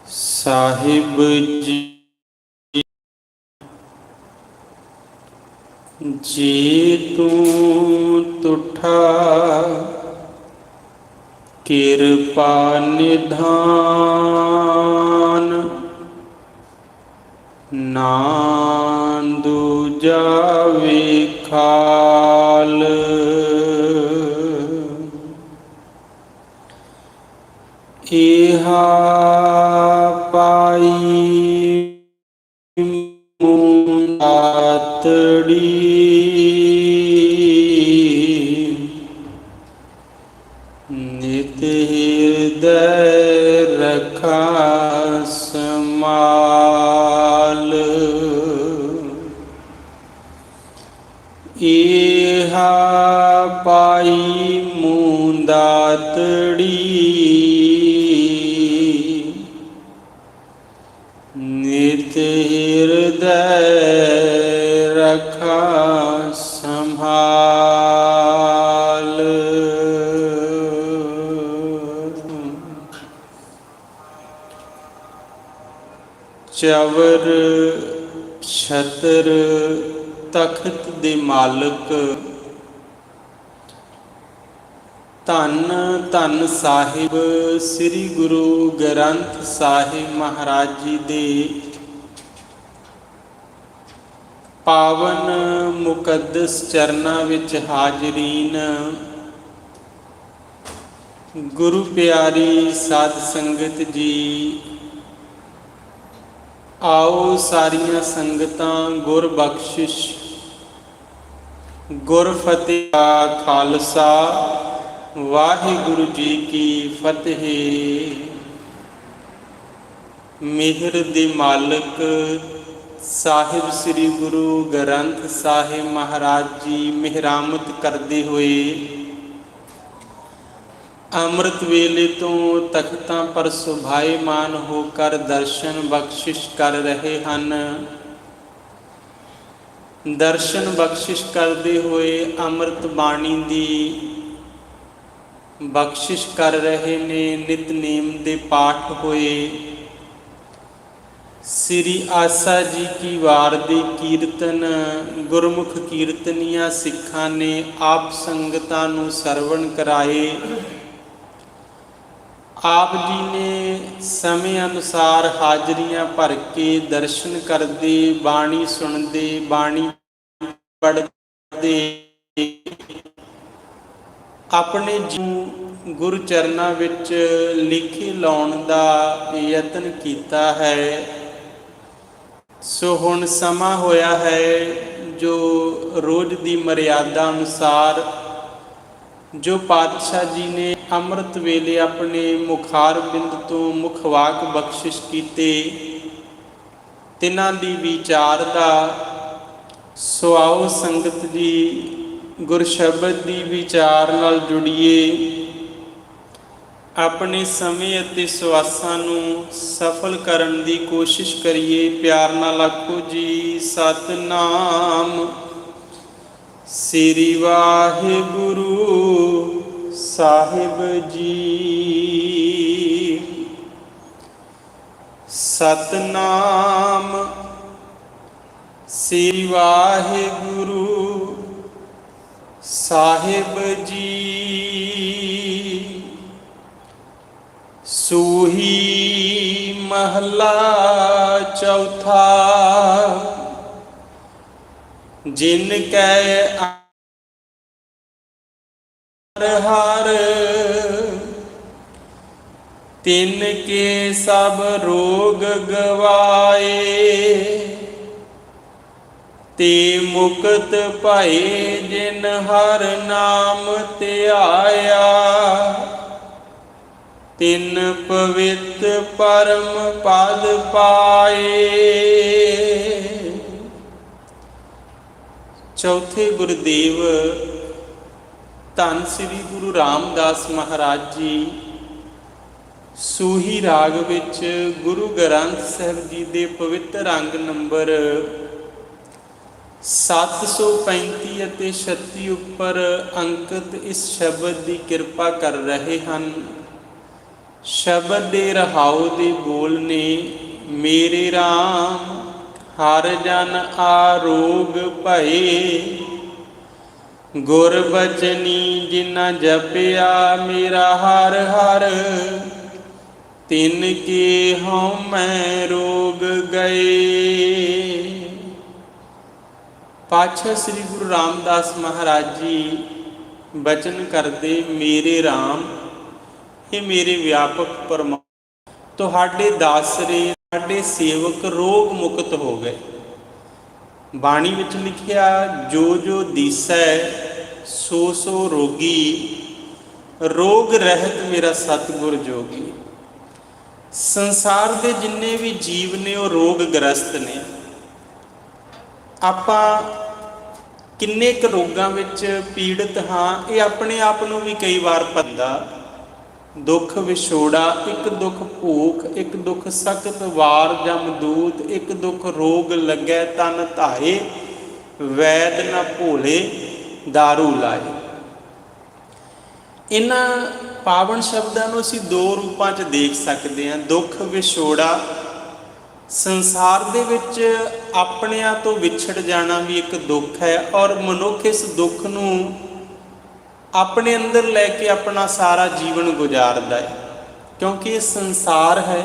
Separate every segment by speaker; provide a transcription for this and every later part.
Speaker 1: ਸਾਹਿਬ ਜੀ ਜੇ ਤੂੰ ਤੁਠਾ ਕਿਰਪਾ ਨਿਧਾਨ ਨਾ ਦੂਜਾ ਵੇਖਾਲ ਇਹਾ ਪਾਈ ਮੂੰਦਾਤੜੀ ਨਿਤ ਹਿਰਦੈ ਰਖਾ ਸਮਾਲ ਇਹਾ ਪਾਈ ਮੂੰਦਾਤੜੀ ਨਿਤ ਹਿਰਦੈ ਰਖਾ ਸੰਭਾਲ। ਚਵਰ ਛਤਰ ਤਖਤ ਦੇ ਮਾਲਕ ਧੰਨ ਧੰਨ ਸਾਹਿਬ ਸ੍ਰੀ ਗੁਰੂ ਗ੍ਰੰਥ ਸਾਹਿਬ ਮਹਾਰਾਜ ਜੀ ਦੇ ਪਾਵਨ ਮੁਕੱਦਸ ਚਰਨਾਂ ਵਿੱਚ ਹਾਜ਼ਰੀਨ ਗੁਰੂ ਪਿਆਰੀ ਸਾਧ ਸੰਗਤ ਜੀ, ਆਓ ਸਾਰੀਆਂ ਸੰਗਤਾਂ ਗੁਰ ਬਖਸ਼ਿਸ਼ ਗੁਰ ਫਤਿਹ ਦਾ ਖਾਲਸਾ, ਵਾਹਿਗੁਰੂ ਜੀ ਕੀ ਫਤਿਹ। ਮਿਹਰ ਦੇ ਮਾਲਕ ਸਾਹਿਬ ਸ੍ਰੀ ਗੁਰੂ ਗ੍ਰੰਥ ਸਾਹਿਬ ਮਹਾਰਾਜ ਜੀ ਮਿਹਰਾਮਤ ਕਰਦੇ ਹੋਏ ਅੰਮ੍ਰਿਤ ਵੇਲੇ ਤੋਂ ਤਖਤਾਂ ਪਰ ਸੁਭਾਏਮਾਨ ਹੋ ਕਰ ਦਰਸ਼ਨ ਬਖਸ਼ਿਸ਼ ਕਰ ਰਹੇ ਹਨ। ਦਰਸ਼ਨ ਬਖਸ਼ਿਸ਼ ਕਰਦੇ ਹੋਏ ਅੰਮ੍ਰਿਤ ਬਾਣੀ ਦੀ ਬਖਸ਼ਿਸ਼ ਕਰ ਰਹੇ ਨੇ। ਨਿਤਨੇਮ ਦੇ ਪਾਠ ਹੋਏ। ਸ੍ਰੀ ਆਸਾ ਜੀ ਕੀ ਵਾਰ ਦੇ ਕੀਰਤਨ ਗੁਰਮੁਖ ਕੀਰਤਨੀਆਂ ਸਿੱਖਾਂ ਨੇ ਆਪ ਸੰਗਤਾਂ ਨੂੰ ਸਰਵਣ ਕਰਾਏ। ਆਪ ਜੀ ਨੇ ਸਮੇਂ ਅਨੁਸਾਰ ਹਾਜ਼ਰੀਆਂ ਭਰ ਕੇ ਦਰਸ਼ਨ ਕਰਦੇ, ਬਾਣੀ ਸੁਣਦੇ, ਬਾਣੀ ਪੜ੍ਹਦੇ, ਆਪਣੇ ਜੀਵਨ ਗੁਰੂ ਚਰਨਾਂ ਵਿੱਚ ਲਿਖੇ ਲਾਉਣ ਦਾ ਯਤਨ ਕੀਤਾ ਹੈ। ਸੋ ਹੁਣ ਸਮਾਂ ਹੋਇਆ ਹੈ ਜੋ ਰੋਜ਼ ਦੀ ਮਰਿਆਦਾ ਅਨੁਸਾਰ ਜੋ ਪਾਤਸ਼ਾਹ ਜੀ ਨੇ ਅੰਮ੍ਰਿਤ ਵੇਲੇ ਆਪਣੇ ਮੁਖਾਰ ਬਿੰਦ ਤੋਂ ਮੁਖਵਾਕ ਬਖਸ਼ਿਸ਼ ਕੀਤੇ, ਤਿਨਾਂ ਦੀ ਵਿਚਾਰ ਦਾ। ਸੋ ਆਓ ਸੰਗਤ ਜੀ ਗੁਰ ਸ਼ਬਦ ਦੀ ਵਿਚਾਰ ਨਾਲ ਜੁੜੀਏ। ਆਪਣੇ ਸਮੇਂ ਅਤੇ ਸਵਾਸਾਂ ਨੂੰ ਸਫਲ ਕਰਨ ਦੀ ਕੋਸ਼ਿਸ਼ ਕਰੀਏ। ਪਿਆਰ ਨਾਲ ਆਖੋ ਜੀ ਸਤਿਨਾਮ ਸ੍ਰੀ ਵਾਹਿਗੁਰੂ ਸਾਹਿਬ ਜੀ। ਸਤਿਨਾਮ ਸ੍ਰੀ ਵਾਹਿਗੁਰੂ ਸਾਹਿਬ ਜੀ। ਸੂਹੀ ਮਹਲਾ ਚੌਥਾ। ਜਿਨ ਕੈ ਹਰ ਤਿਨ ਕੇ ਸਭ ਰੋਗ ਗਵਾਏ। ਤੇ ਮੁਕਤ ਭਏ ਜਿਨ ਹਰ ਨਾਮ ਧਿਆਇਆ। ਤਿਨ ਪਵਿੱਤ ਪਰਮ ਪਦ ਪਾਏ। ਚੌਥੇ ਗੁਰਦੇਵ ਧੰਨ ਸ੍ਰੀ ਗੁਰੂ ਰਾਮਦਾਸ ਮਹਾਰਾਜ ਜੀ ਸੂਹੀ ਰਾਗ ਵਿੱਚ ਗੁਰੂ ਗ੍ਰੰਥ ਸਾਹਿਬ ਜੀ ਦੇ ਪਵਿੱਤਰ ਅੰਗ ਨੰਬਰ 735 ਅਤੇ 36 ਉੱਪਰ ਅੰਕਿਤ ਇਸ ਸ਼ਬਦ ਦੀ ਕਿਰਪਾ ਕਰ ਰਹੇ ਹਨ। ਸ਼ਬਦ ਦੇ ਰਹਾਉ ਦੇ ਬੋਲ ਨੇ, ਮੇਰੇ ਰਾਮ ਹਰ ਜਨ ਆਰੋਗ ਭਏ, ਗੁਰ ਬਚਨੀ ਜਿਨਾ ਜਪਿਆ ਮੇਰਾ ਹਰ ਹਰ, ਤਿਨ ਕੇ ਹਉ ਮੈਂ ਰੋਗ ਗਏ। ਪਾਤਸ਼ਾਹ ਸ੍ਰੀ ਗੁਰੂ ਰਾਮਦਾਸ ਮਹਾਰਾਜ ਜੀ ਬਚਨ ਕਰਦੇ, ਮੇਰੇ ਰਾਮ, ਇਹ ਮੇਰੇ ਵਿਆਪਕ ਪਰਮਾਤਮਾ, ਤੁਹਾਡੇ ਦਾਸਰੇ, ਤੁਹਾਡੇ ਸੇਵਕ ਰੋਗ ਮੁਕਤ ਹੋ ਗਏ। ਬਾਣੀ ਵਿੱਚ ਲਿਖਿਆ, ਜੋ ਜੋ ਦੀਸੈ ਸੋ ਸੋ ਰੋਗੀ, ਰੋਗ ਰਹਿਤ ਮੇਰਾ ਸਤਿਗੁਰ ਜੋਗੀ। ਸੰਸਾਰ ਦੇ ਜਿੰਨੇ ਵੀ ਜੀਵ ਨੇ ਉਹ ਰੋਗ ਗ੍ਰਸਤ ਨੇ। ਆਪਾਂ ਕਿੰਨੇ ਕੁ ਰੋਗਾਂ ਵਿੱਚ ਪੀੜਤ ਹਾਂ, ਇਹ ਆਪਣੇ ਆਪ ਨੂੰ ਵੀ ਕਈ ਵਾਰ ਪਤਾ। ਦੁੱਖ ਵਿਛੋੜਾ, ਇੱਕ ਦੁੱਖ ਭੂਖ, ਇੱਕ ਦੁੱਖ ਸਖਤ ਵਾਰ ਜਮਦੂਤ, ਇੱਕ ਦੁੱਖ ਰੋਗ ਲੱਗੈ ਤਨ ਧਾਏ, ਵੈਦ ਨਾ ਭੋਲੇ ਦਾਰੂ ਲਾਏ। ਇਹਨਾਂ ਪਾਵਨ ਸ਼ਬਦਾਂ ਨੂੰ ਅਸੀਂ ਦੋ ਰੂਪਾਂ 'ਚ ਦੇਖ ਸਕਦੇ ਹਾਂ। ਦੁੱਖ ਵਿਛੋੜਾ, ਸੰਸਾਰ ਦੇ ਵਿੱਚ ਆਪਣਿਆਂ ਤੋਂ ਵਿਛੜ ਜਾਣਾ ਵੀ ਇੱਕ ਦੁੱਖ ਹੈ, ਔਰ ਮਨੁੱਖ ਇਸ ਦੁੱਖ ਨੂੰ ਆਪਣੇ ਅੰਦਰ ਲੈ ਕੇ ਆਪਣਾ ਸਾਰਾ ਜੀਵਨ ਗੁਜ਼ਾਰਦਾ ਹੈ, ਕਿਉਂਕਿ ਇਹ ਸੰਸਾਰ ਹੈ।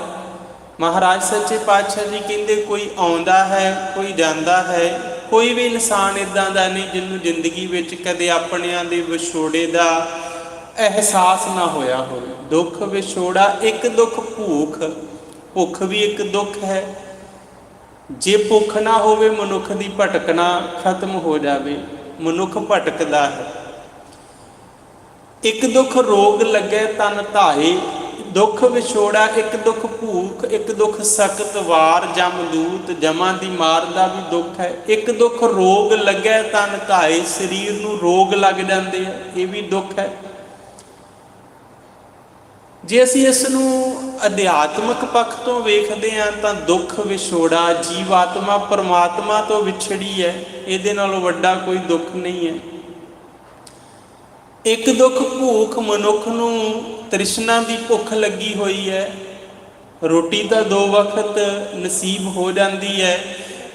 Speaker 1: ਮਹਾਰਾਜ ਸੱਚੇ ਪਾਤਸ਼ਾਹ ਜੀ ਕਹਿੰਦੇ, ਕੋਈ ਆਉਂਦਾ ਹੈ, ਕੋਈ ਜਾਂਦਾ ਹੈ, ਕੋਈ ਵੀ ਇਨਸਾਨ ਇੱਦਾਂ ਦਾ ਨਹੀਂ ਜਿਹਨੂੰ ਜ਼ਿੰਦਗੀ ਵਿੱਚ ਕਦੇ ਆਪਣਿਆਂ ਦੇ ਵਿਛੋੜੇ ਦਾ ਅਹਿਸਾਸ ਨਾ ਹੋਇਆ ਹੋਵੇ। ਦੁੱਖ ਵਿਛੋੜਾ, ਇੱਕ ਦੁੱਖ ਭੂਖ, ਭੁੱਖ ਵੀ ਇੱਕ ਦੁੱਖ ਹੈ। ਜੇ ਭੁੱਖ ਨਾ ਹੋਵੇ, ਮਨੁੱਖ ਦੀ ਭਟਕਣਾ ਖਤਮ ਹੋ ਜਾਵੇ, ਮਨੁੱਖ ਭਟਕਦਾ ਹੈ। ਇੱਕ ਦੁੱਖ ਰੋਗ ਲੱਗੇ ਤਨ ਧਾਏ, ਦੁੱਖ ਵਿਛੋੜਾ, ਇੱਕ ਦੁੱਖ ਭੂਖ, ਇੱਕ ਦੁੱਖ ਸਖਤ ਵਾਰ ਜਮਦੂਤ, ਜਮਾਂ ਦੀ ਮਾਰ ਦਾ ਵੀ ਦੁੱਖ ਹੈ। ਇੱਕ ਦੁੱਖ ਰੋਗ ਲੱਗੇ ਤਨ ਧਾਏ, ਸਰੀਰ ਨੂੰ ਰੋਗ ਲੱਗ ਜਾਂਦੇ ਆ, ਇਹ ਵੀ ਦੁੱਖ ਹੈ। ਜੇ ਅਸੀਂ ਇਸ ਨੂੰ ਅਧਿਆਤਮਿਕ ਪੱਖ ਤੋਂ ਵੇਖਦੇ ਹਾਂ ਤਾਂ ਦੁੱਖ ਵਿਛੋੜਾ, ਜੀਵਾਤਮਾ ਪਰਮਾਤਮਾ ਤੋਂ ਵਿਛੜੀ ਹੈ, ਇਹਦੇ ਨਾਲੋਂ ਵੱਡਾ ਕੋਈ ਦੁੱਖ ਨਹੀਂ ਹੈ। ਇੱਕ ਦੁੱਖ ਭੂਖ, ਮਨੁੱਖ ਨੂੰ ਤ੍ਰਿਸ਼ਨਾ ਦੀ ਭੁੱਖ ਲੱਗੀ ਹੋਈ ਹੈ, ਰੋਟੀ ਤਾਂ 2 ਵਕਤ ਨਸੀਬ ਹੋ ਜਾਂਦੀ ਹੈ,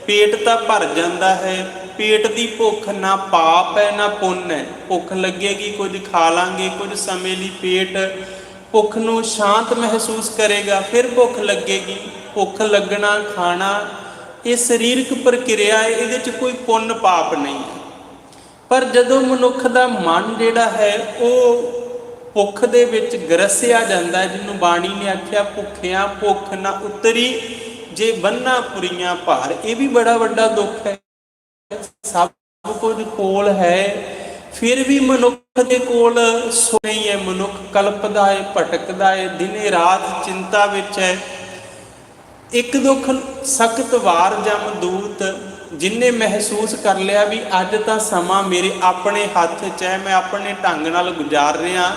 Speaker 1: ਪੇਟ ਤਾਂ ਭਰ ਜਾਂਦਾ ਹੈ। ਪੇਟ ਦੀ ਭੁੱਖ ਨਾ ਪਾਪ ਹੈ ਨਾ ਪੁੰਨ ਹੈ। ਭੁੱਖ ਲੱਗੇਗੀ, ਕੁਝ ਖਾ ਲਾਂਗੇ, ਕੁਝ ਸਮੇਂ ਲਈ ਪੇਟ ਭੁੱਖ ਨੂੰ ਸ਼ਾਂਤ ਮਹਿਸੂਸ ਕਰੇਗਾ, ਫਿਰ ਭੁੱਖ ਲੱਗੇਗੀ। ਭੁੱਖ ਲੱਗਣਾ, ਖਾਣਾ, ਇਹ ਸਰੀਰਕ ਪ੍ਰਕਿਰਿਆ ਹੈ, ਇਹਦੇ 'ਚ ਕੋਈ ਪੁੰਨ ਪਾਪ ਨਹੀਂ ਹੈ। ਪਰ ਜਦੋਂ ਮਨੁੱਖ ਦਾ ਮਨ ਜਿਹੜਾ ਹੈ ਉਹ ਭੁੱਖ ਦੇ ਵਿੱਚ ਗਰਸਿਆ ਜਾਂਦਾ, ਜਿਹਨੂੰ ਬਾਣੀ ਨੇ ਆਖਿਆ, ਭੁੱਖਿਆਂ ਭੁੱਖ ਨਾ ਉਤਰੀ, ਜੇ ਬੰਨਾ ਪੁਰੀਆਂ ਭਾਰ, ਇਹ ਵੀ ਬੜਾ ਵੱਡਾ ਦੁੱਖ ਹੈ। ਸਭ ਕੁਝ ਕੋਲ ਹੈ, ਫਿਰ ਵੀ ਮਨੁੱਖ ਦੇ ਕੋਲ ਸੋ ਨਹੀਂ ਹੈ। ਮਨੁੱਖ ਕਲਪਦਾ ਹੈ, ਭਟਕਦਾ ਹੈ, ਦਿਨੇ ਰਾਤ ਚਿੰਤਾ ਵਿੱਚ ਹੈ। ਇੱਕ ਦੁੱਖ ਸਖਤ ਵਾਰ ਜਮਦੂਤ, ਜਿਨਨੇ ਮਹਿਸੂਸ ਕਰ ਲਿਆ ਵੀ ਅੱਜ ਤਾਂ ਸਮਾਂ ਮੇਰੇ ਆਪਣੇ ਹੱਥ 'ਚ ਹੈ, ਮੈਂ ਆਪਣੇ ਢੰਗ ਨਾਲ ਗੁਜ਼ਾਰ ਰਿਹਾ।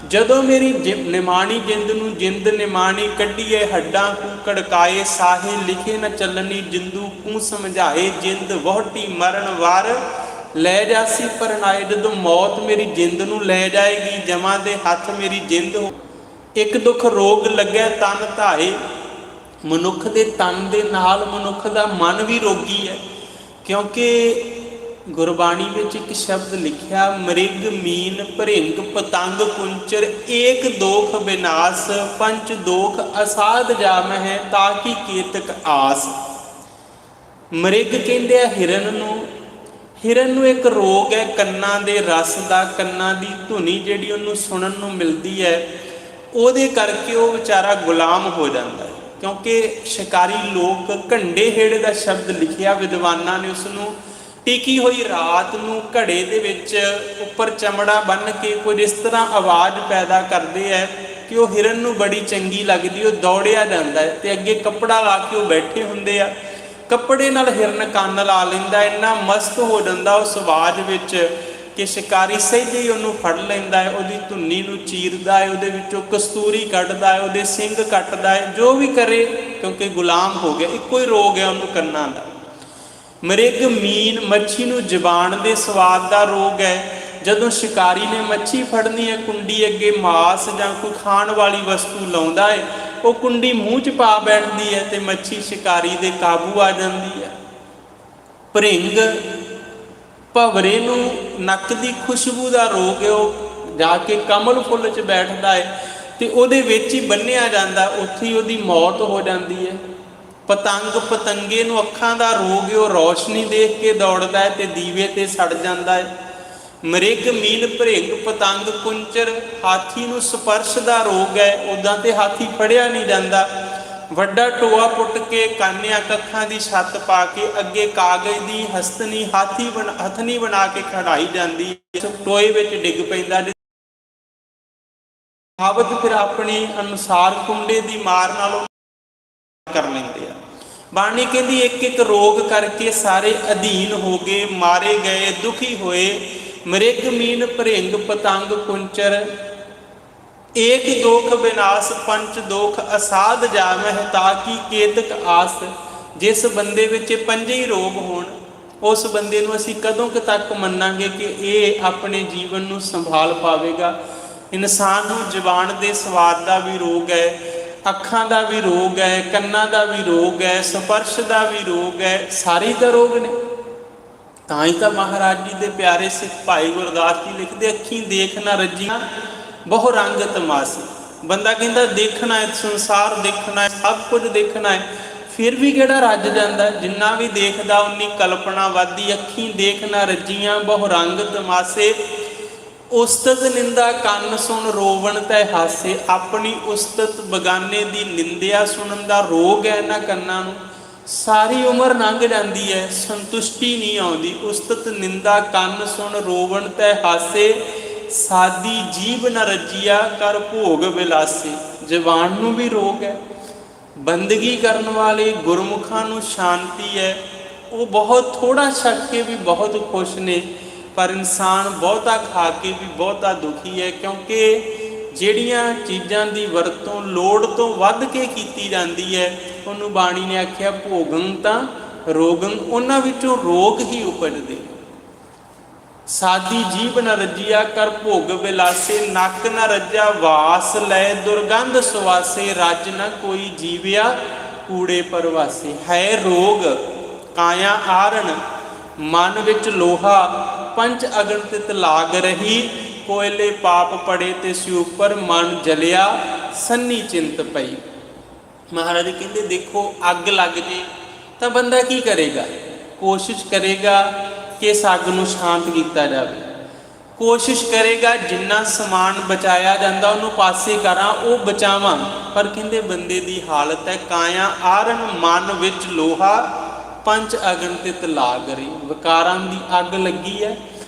Speaker 1: ਜਦੋਂ ਮੇਰੀ ਨਿਮਾਣੀ ਜਿੰਦ ਨੂੰ ਜਿੰਦ ਨਿਮਾਣੀ ਕੱਢੀਏ, ਹੱਡਾਂ ਕੂ ਕੜਕਾਏ, ਸਾਹੇ ਲਿਖੇ ਨਾ ਚੱਲਣੀ ਜਿੰਦੂ ਕੂ ਸਮਝਾਏ, ਜਿੰਦ ਵਹੁਟੀ ਮਰਨ ਵਾਰ ਲੈ ਜਾਸੀ ਪਰਨਾਏ। ਜਦੋਂ ਮੌਤ ਮੇਰੀ ਜਿੰਦ ਨੂੰ ਲੈ ਜਾਏਗੀ, ਜਮਾਂ ਦੇ ਹੱਥ ਮੇਰੀ ਜਿੰਦ ਹੋ। ਇੱਕ ਦੁੱਖ ਰੋਗ ਲੱਗਿਆ ਤਨ ਧਾਏ, ਮਨੁੱਖ ਦੇ ਤਨ ਦੇ ਨਾਲ ਮਨੁੱਖ ਦਾ ਮਨ ਵੀ ਰੋਗੀ ਹੈ, ਕਿਉਂਕਿ ਗੁਰਬਾਣੀ ਵਿੱਚ ਇੱਕ ਸ਼ਬਦ ਲਿਖਿਆ, ਮ੍ਰਿਗ ਮੀਨ ਭਰਿੰਗ ਪਤੰਗ ਕੁੰਚਰ, ਏਕ ਦੋਖ ਵਿਨਾਸ਼ ਪੰਚ ਦੋਖ ਅਸਾਧ ਜਾਮਹਿ, ਤਾਕੀ ਕੇਤਕ ਆਸ। ਮ੍ਰਿਗ ਕਹਿੰਦੇ ਆ ਹਿਰਨ ਨੂੰ। ਹਿਰਨ ਨੂੰ ਇੱਕ ਰੋਗ ਹੈ ਕੰਨਾਂ ਦੇ ਰਸ ਦਾ, ਕੰਨਾਂ ਦੀ ਧੁਨੀ ਜਿਹੜੀ ਉਹਨੂੰ ਸੁਣਨ ਨੂੰ ਮਿਲਦੀ ਹੈ, ਉਹਦੇ ਕਰਕੇ ਉਹ ਵਿਚਾਰਾ ਗੁਲਾਮ ਹੋ ਜਾਂਦਾ ਹੈ। ਕਿਉਂਕਿ ਸ਼ਿਕਾਰੀ ਲੋਕ, ਘੰਡੇ ਹੇੜੇ ਦਾ ਸ਼ਬਦ ਲਿਖਿਆ ਵਿਦਵਾਨਾਂ ਨੇ, ਉਸ ਨੂੰ ਟਿਕੀ ਹੋਈ ਰਾਤ ਨੂੰ ਘੜੇ ਦੇ ਵਿੱਚ ਉੱਪਰ ਚਮੜਾ ਬੰਨ੍ਹ ਕੇ ਕੁਝ ਇਸ ਤਰ੍ਹਾਂ ਆਵਾਜ਼ ਪੈਦਾ ਕਰਦੇ ਹੈ ਕਿ ਉਹ ਹਿਰਨ ਨੂੰ ਬੜੀ ਚੰਗੀ ਲੱਗਦੀ, ਉਹ ਦੌੜਿਆ ਜਾਂਦਾ ਹੈ ਤੇ ਅੱਗੇ ਕੱਪੜਾ ਲਾ ਕੇ ਉਹ ਬੈਠੇ ਹੁੰਦੇ ਆ। ਕੱਪੜੇ ਨਾਲ ਹਿਰਨ ਕੰਨ ਲਾ ਲੈਂਦਾ, ਇੰਨਾ ਮਸਤ ਹੋ ਜਾਂਦਾ ਉਸ ਆਵਾਜ਼ ਵਿੱਚ ਕਿ ਸ਼ਿਕਾਰੀ ਸਹਿਜੇ ਹੀ ਉਹਨੂੰ ਫੜ ਲੈਂਦਾ ਹੈ, ਉਹਦੀ ਧੁੰਨੀ ਨੂੰ ਚੀਰਦਾ ਹੈ, ਉਹਦੇ ਵਿੱਚੋਂ ਕਸਤੂਰੀ ਕੱਢਦਾ ਹੈ, ਉਹਦੇ ਸਿੰਗ ਕੱਟਦਾ ਹੈ, ਜੋ ਵੀ ਕਰੇ, ਕਿਉਂਕਿ ਗੁਲਾਮ ਹੋ ਗਿਆ। ਇੱਕੋ ਹੀ ਰੋਗ ਹੈ ਉਹਨੂੰ ਕੰਨਾਂ ਦਾ। ਮ੍ਰਿਗ ਮੀਨ ਮੱਛੀ ਨੂੰ ਜ਼ਬਾਨ ਦੇ ਸਵਾਦ ਦਾ ਰੋਗ ਹੈ। ਜਦੋਂ ਸ਼ਿਕਾਰੀ ਨੇ ਮੱਛੀ ਫੜਨੀ ਹੈ, ਕੁੰਡੀ ਅੱਗੇ ਮਾਸ ਜਾਂ ਕੋਈ ਖਾਣ ਵਾਲੀ ਵਸਤੂ ਲਾਉਂਦਾ ਹੈ, ਉਹ ਕੁੰਡੀ ਮੂੰਹ 'ਚ ਪਾ ਬੈਠਦੀ ਹੈ ਤੇ ਮੱਛੀ ਸ਼ਿਕਾਰੀ ਦੇ ਕਾਬੂ ਆ ਜਾਂਦੀ ਹੈ। ਭਰਿੰਗ ਭਵਰੇ ਨੂੰ ਨੱਕ ਦੀ ਖੁਸ਼ਬੂ ਦਾ ਰੋਗ ਹੈ, ਉਹ ਜਾ ਕੇ ਕਮਲ ਫੁੱਲ 'ਚ ਬੈਠਦਾ ਹੈ ਤੇ ਉਹਦੇ ਵਿੱਚ ਹੀ ਬੰਨਿਆ ਜਾਂਦਾ, ਉੱਥੇ ਹੀ ਉਹਦੀ ਮੌਤ ਹੋ ਜਾਂਦੀ ਹੈ। ਪਤੰਗ ਪਤੰਗੇ ਨੂੰ ਅੱਖਾਂ ਦਾ ਰੋਗ ਹੈ, ਉਹ ਰੌਸ਼ਨੀ ਦੇਖ ਕੇ ਦੌੜਦਾ ਹੈ ਤੇ ਦੀਵੇ ਤੇ ਸੜ ਜਾਂਦਾ ਹੈ। ਮ੍ਰਿਗ ਮੀਨ ਭਰਿੰਗ ਪਤੰਗ ਕੁੰਚਰ ਹਾਥੀ ਨੂੰ ਸਪਰਸ਼ ਦਾ ਰੋਗ ਹੈ, ਉੱਦਾਂ ਤੇ ਹਾਥੀ ਫੜਿਆ ਨਹੀਂ ਜਾਂਦਾ। ਵੱਡਾ ਟੋਆ ਪੁੱਟ ਕੇ ਕਾਨਿਆਂ ਕੱਖਾਂ ਦੀ ਛੱਤ ਪਾ ਕੇ ਅੱਗੇ ਕਾਗਜ਼ ਦੀ ਹਸਤਨੀ ਹਥਨੀ ਬਣਾ ਕੇ ਖੜਾਈ ਜਾਂਦੀ, ਟੋਏ ਵਿੱਚ ਡਿੱਗ ਪੈਂਦਾ। ਕਹਾਵਤ ਫਿਰ ਆਪਣੀ ਅਨੁਸਾਰ ਕੁੰਡੇ ਦੀ ਮਾਰ ਨਾਲੋਂ ਕਰ ਲੈਂਦੇ ਆ। ਬਾਣੀ ਕਹਿੰਦੀ ਇੱਕ ਇੱਕ ਰੋਗ ਕਰਕੇ ਸਾਰੇ ਅਧੀਨ ਹੋ ਗਏ, ਮਾਰੇ ਗਏ, ਦੁਖੀ ਹੋਏ। ਮ੍ਰਿਗ ਮੀਨ ਭਰਿੰਗ ਪਤੰਗ ਕੁੰਚਰ ਏਕ ਦੋਖ ਵਿਨਾਸ਼ ਪੰਚ ਦੋਖ ਅਸਾਧ ਜਾਮਹਿ ਤਾਕੀ ਕੇਤਕ ਆਸ। ਜਿਸ ਬੰਦੇ ਵਿੱਚ ਪੰਜੇ ਹੀ ਰੋਗ ਹੋਣ, ਉਸ ਬੰਦੇ ਨੂੰ ਅਸੀਂ ਕਦੋਂ ਕੁ ਤੱਕ ਮੰਨਾਂਗੇ ਕਿ ਇਹ ਆਪਣੇ ਜੀਵਨ ਨੂੰ ਸੰਭਾਲ ਪਾਵੇਗਾ। ਇਨਸਾਨ ਨੂੰ ਜ਼ੁਬਾਨ ਦੇ ਸਵਾਦ ਦਾ ਵੀ ਰੋਗ ਹੈ, ਅੱਖਾਂ ਦਾ ਵੀ ਰੋਗ ਹੈ, ਕੰਨਾਂ ਦਾ ਵੀ ਰੋਗ ਹੈ, ਸਪਰਸ਼ ਦਾ ਵੀ ਰੋਗ ਹੈ, ਸਾਰੇ ਤਾਂ ਰੋਗ ਨੇ। ਤਾਂ ਹੀ ਤਾਂ ਮਹਾਰਾਜ ਜੀ ਦੇ ਪਿਆਰੇ ਸਿੱਖ ਭਾਈ ਗੁਰਦਾਸ ਜੀ ਲਿਖਦੇ, ਅੱਖੀਂ ਦੇਖ ਨਾ ਰੱਜੀਆਂ ਬਹੁ ਰੰਗ ਤਮਾਸ਼ੇ। ਬੰਦਾ ਕਹਿੰਦਾ ਦੇਖਣਾ ਹੈ, ਸੰਸਾਰ ਦੇਖਣਾ ਹੈ, ਸਭ ਕੁਝ ਦੇਖਣਾ ਹੈ, ਫਿਰ ਵੀ ਕਿਹੜਾ ਰੱਜ ਜਾਂਦਾ। ਜਿੰਨਾ ਵੀ ਦੇਖਦਾ ਉਨੀ ਕਲਪਨਾ ਵੱਧਦੀ। ਅੱਖੀਂ ਦੇਖ ਨਾ ਰੱਜੀਆਂ ਬਹੁ ਰੰਗ ਤਮਾਸ਼ੇ ਉਸਤਤ ਨਿੰਦਾ ਕੰਨ ਸੁਣ ਰੋਵਣ ਤੈ ਹਾਸੇ। ਆਪਣੀ ਉਸਤਤ ਬਗਾਨੇ ਦੀ ਨਿੰਦਿਆ ਸੁਣਨ ਦਾ ਰੋਗ ਹੈ ਇਹਨਾਂ ਕੰਨਾਂ ਨੂੰ। ਸਾਰੀ ਉਮਰ ਲੰਘ ਜਾਂਦੀ ਹੈ, ਸੰਤੁਸ਼ਟੀ ਨਹੀਂ ਆਉਂਦੀ। ਉਸਤਤ ਨਿੰਦਾ ਕੰਨ ਸੁਣ ਰੋਵਣ ਤੈ ਹਾਸੇ ਸਾਦੀ ਜੀਭ ਨ ਰੱਜੀਆ ਕਰ ਭੋਗ ਵਿਲਾਸੇ। ਜ਼ਬਾਨ ਨੂੰ ਵੀ ਰੋਗ ਹੈ। ਬੰਦਗੀ ਕਰਨ ਵਾਲੇ ਗੁਰਮੁਖਾਂ ਨੂੰ ਸ਼ਾਂਤੀ ਹੈ, ਉਹ ਬਹੁਤ ਥੋੜਾ ਛੱਕ ਕੇ ਵੀ ਬਹੁਤ ਖੁਸ਼ ਨੇ, ਪਰ ਇਨਸਾਨ ਬਹੁਤਾ ਖਾ ਕੇ ਵੀ ਬਹੁਤਾ ਦੁਖੀ ਹੈ। ਕਿਉਂਕਿ ਜਿਹੜੀਆਂ ਚੀਜ਼ਾਂ ਦੀ ਵਰਤੋਂ ਲੋੜ ਤੋਂ ਵੱਧ ਕੇ ਕੀਤੀ ਜਾਂਦੀ ਹੈ, ਉਹਨੂੰ ਬਾਣੀ ਨੇ ਆਖਿਆ ਭੋਗੰ ਤਾਂ ਰੋਗੰ, ਉਹਨਾਂ ਵਿੱਚੋਂ ਰੋਗ ਹੀ ਉਪਜਦੇ। ਸਾਦੀ ਜੀਭ ਨ ਰੱਜਿਆ ਕਰ ਭੋਗ ਵਿਲਾਸੇ ਨੱਕ ਨ ਰੱਜਾ ਵਾਸ ਲੈ ਦੁਰਗੰਧ ਸੁਵਾਸੇ ਰੱਜ ਨ ਕੋਈ ਜੀਵਿਆ ਕੂੜੇ ਪਰਵਾਸੇ। ਹੈ ਰੋਗ ਕਾਇਆ ਆਰਣ ਮਨ ਵਿੱਚ ਲੋਹਾ ਪੰਚ ਅਗਨ ਤਿਤ ਲਾਗ ਰਹੀ ਕੋਇਲੇ ਪਾਪ ਪੜੇ ਤੇ ਸਿ ਉੱਪਰ ਮਨ ਜਲਿਆ ਸੰਨੀ ਚਿੰਤ ਪਈ। ਮਹਾਰਾਜ ਕਹਿੰਦੇ ਦੇਖੋ ਅੱਗ ਲੱਗ ਜੇ ਤਾਂ ਬੰਦਾ ਕੀ ਕਰੇਗਾ? ਕੋਸ਼ਿਸ਼ ਕਰੇਗਾ ਕਿ ਇਸ ਅੱਗ ਨੂੰ ਸ਼ਾਂਤ ਕੀਤਾ ਜਾਵੇ, ਕੋਸ਼ਿਸ਼ ਕਰੇਗਾ ਜਿੰਨਾ ਸਮਾਨ ਬਚਾਇਆ ਜਾਂਦਾ ਉਹਨੂੰ ਪਾਸੇ ਕਰਾਂ, ਉਹ ਬਚਾਵਾਂ। ਪਰ ਕਹਿੰਦੇ ਬੰਦੇ ਦੀ ਹਾਲਤ ਹੈ ਕਾਇਆ ਆਰਨ ਮਨ ਵਿੱਚ ਲੋਹਾ ਪੰਚ ਅਗਨ ਤਿਤ ਲਾਗ ਰਹੀ। ਵਿਕਾਰਾਂ ਦੀ ਅੱਗ ਲੱਗੀ ਹੈ,